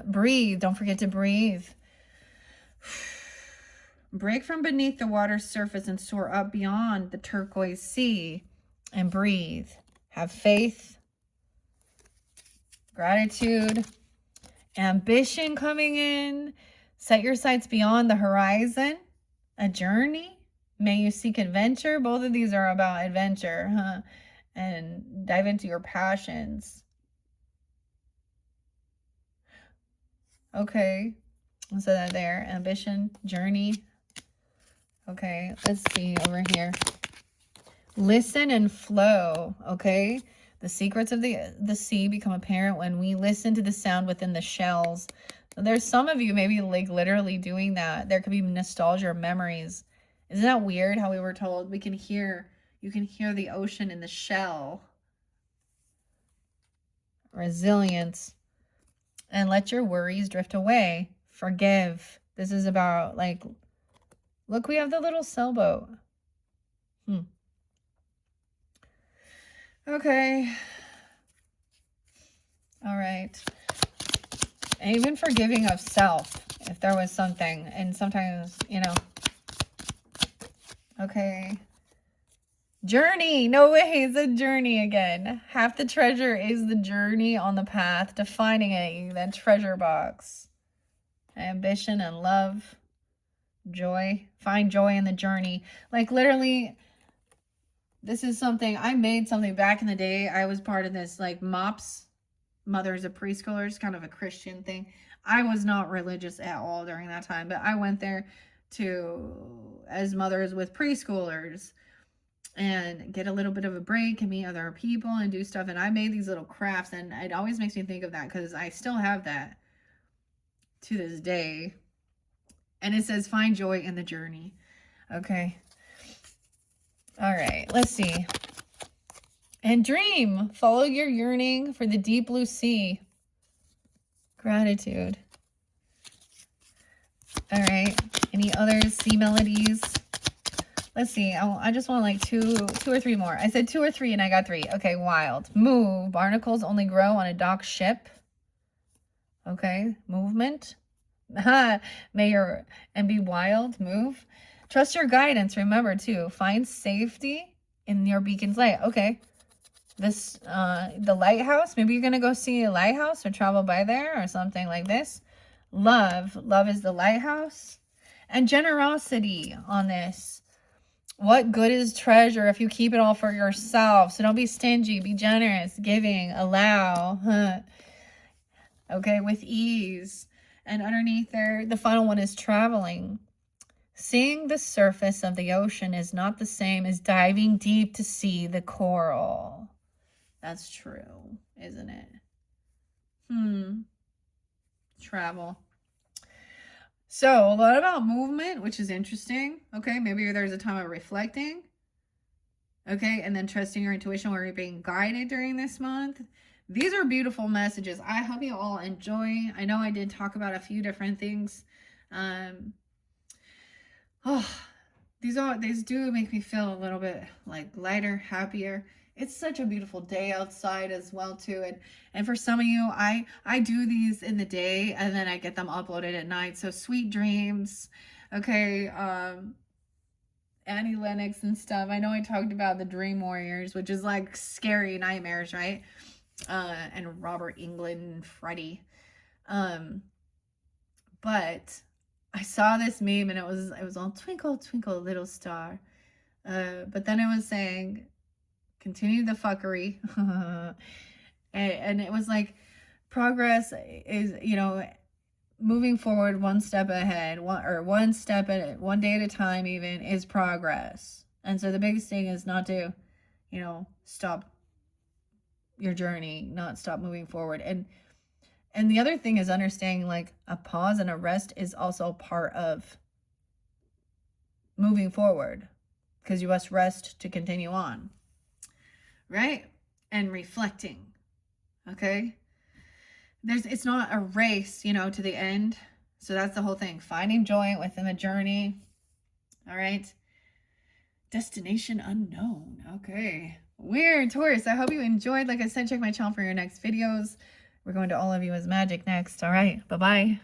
Breathe. Don't forget to breathe. Break from beneath the water's surface and soar up beyond the turquoise sea. And breathe. Have faith. Gratitude, ambition coming in. Set your sights beyond the horizon. A journey. May you seek adventure. Both of these are about adventure, huh? And dive into your passions. Okay. So that there. Ambition, journey. Okay. Let's see over here. Listen and flow. Okay. The secrets of the sea become apparent when we listen to the sound within the shells. There's some of you maybe like literally doing that. There could be nostalgia or memories. Isn't that weird how we were told you can hear the ocean in the shell? Resilience. And let your worries drift away. Forgive. This is about like, look, we have the little sailboat. Okay. All right. And even forgiving of self, if there was something. And sometimes, you know. Okay. Journey. No way, it's a journey again. Half the treasure is the journey on the path to finding it. That treasure box. Ambition and love. Joy. Find joy in the journey. Like literally, this is something, I made something back in the day. I was part of this like MOPS, Mothers of Preschoolers, kind of a Christian thing. I was not religious at all during that time, but I went there as mothers with preschoolers and get a little bit of a break and meet other people and do stuff. And I made these little crafts, and it always makes me think of that because I still have that to this day. And it says, find joy in the journey. Okay. All right, let's see. And dream. Follow your yearning for the deep blue sea. Gratitude. All right. Any other sea melodies? Let's see. I just want like two or three more. I said 2 or 3 and I got 3. Okay, wild. Move. Barnacles only grow on a dock ship. Okay, movement. May your and be wild. Move. Trust your guidance. Remember too. Find safety in your beacon's light. Okay. This the lighthouse. Maybe you're gonna go see a lighthouse or travel by there or something like this. Love is the lighthouse. And generosity on this. What good is treasure if you keep it all for yourself? So don't be stingy. Be generous. Giving. Allow. Okay, with ease. And underneath there, the final one is traveling. Seeing the surface of the ocean is not the same as diving deep to see the coral. That's true, isn't it? Travel. So a lot about movement, which is interesting. Okay, maybe there's a time of reflecting. Okay, and then trusting your intuition where you're being guided during this month. These are beautiful messages. I hope you all enjoy. I know I did talk about a few different things. Oh, these do make me feel a little bit like lighter, happier. It's such a beautiful day outside as well too, and for some of you, I do these in the day and then I get them uploaded at night. So sweet dreams. Okay, Annie Lennox and stuff. I know I talked about the Dream Warriors, which is like scary nightmares, right? And Robert Englund and Freddie. But I saw this meme and it was all twinkle twinkle little star. But then it was saying continue the fuckery. and it was like progress is, you know, moving forward one step ahead, one step at one day at a time even is progress. And so the biggest thing is not to, you know, stop your journey, not stop moving forward. And the other thing is understanding like a pause and a rest is also part of moving forward, because you must rest to continue on, right? And reflecting, okay? It's not a race, you know, to the end. So that's the whole thing. Finding joy within the journey. All right. Destination unknown. Okay. Weird, Taurus. I hope you enjoyed. Like I said, check my channel for your next videos. We're going to All of You Is Magic next. All right. Bye-bye.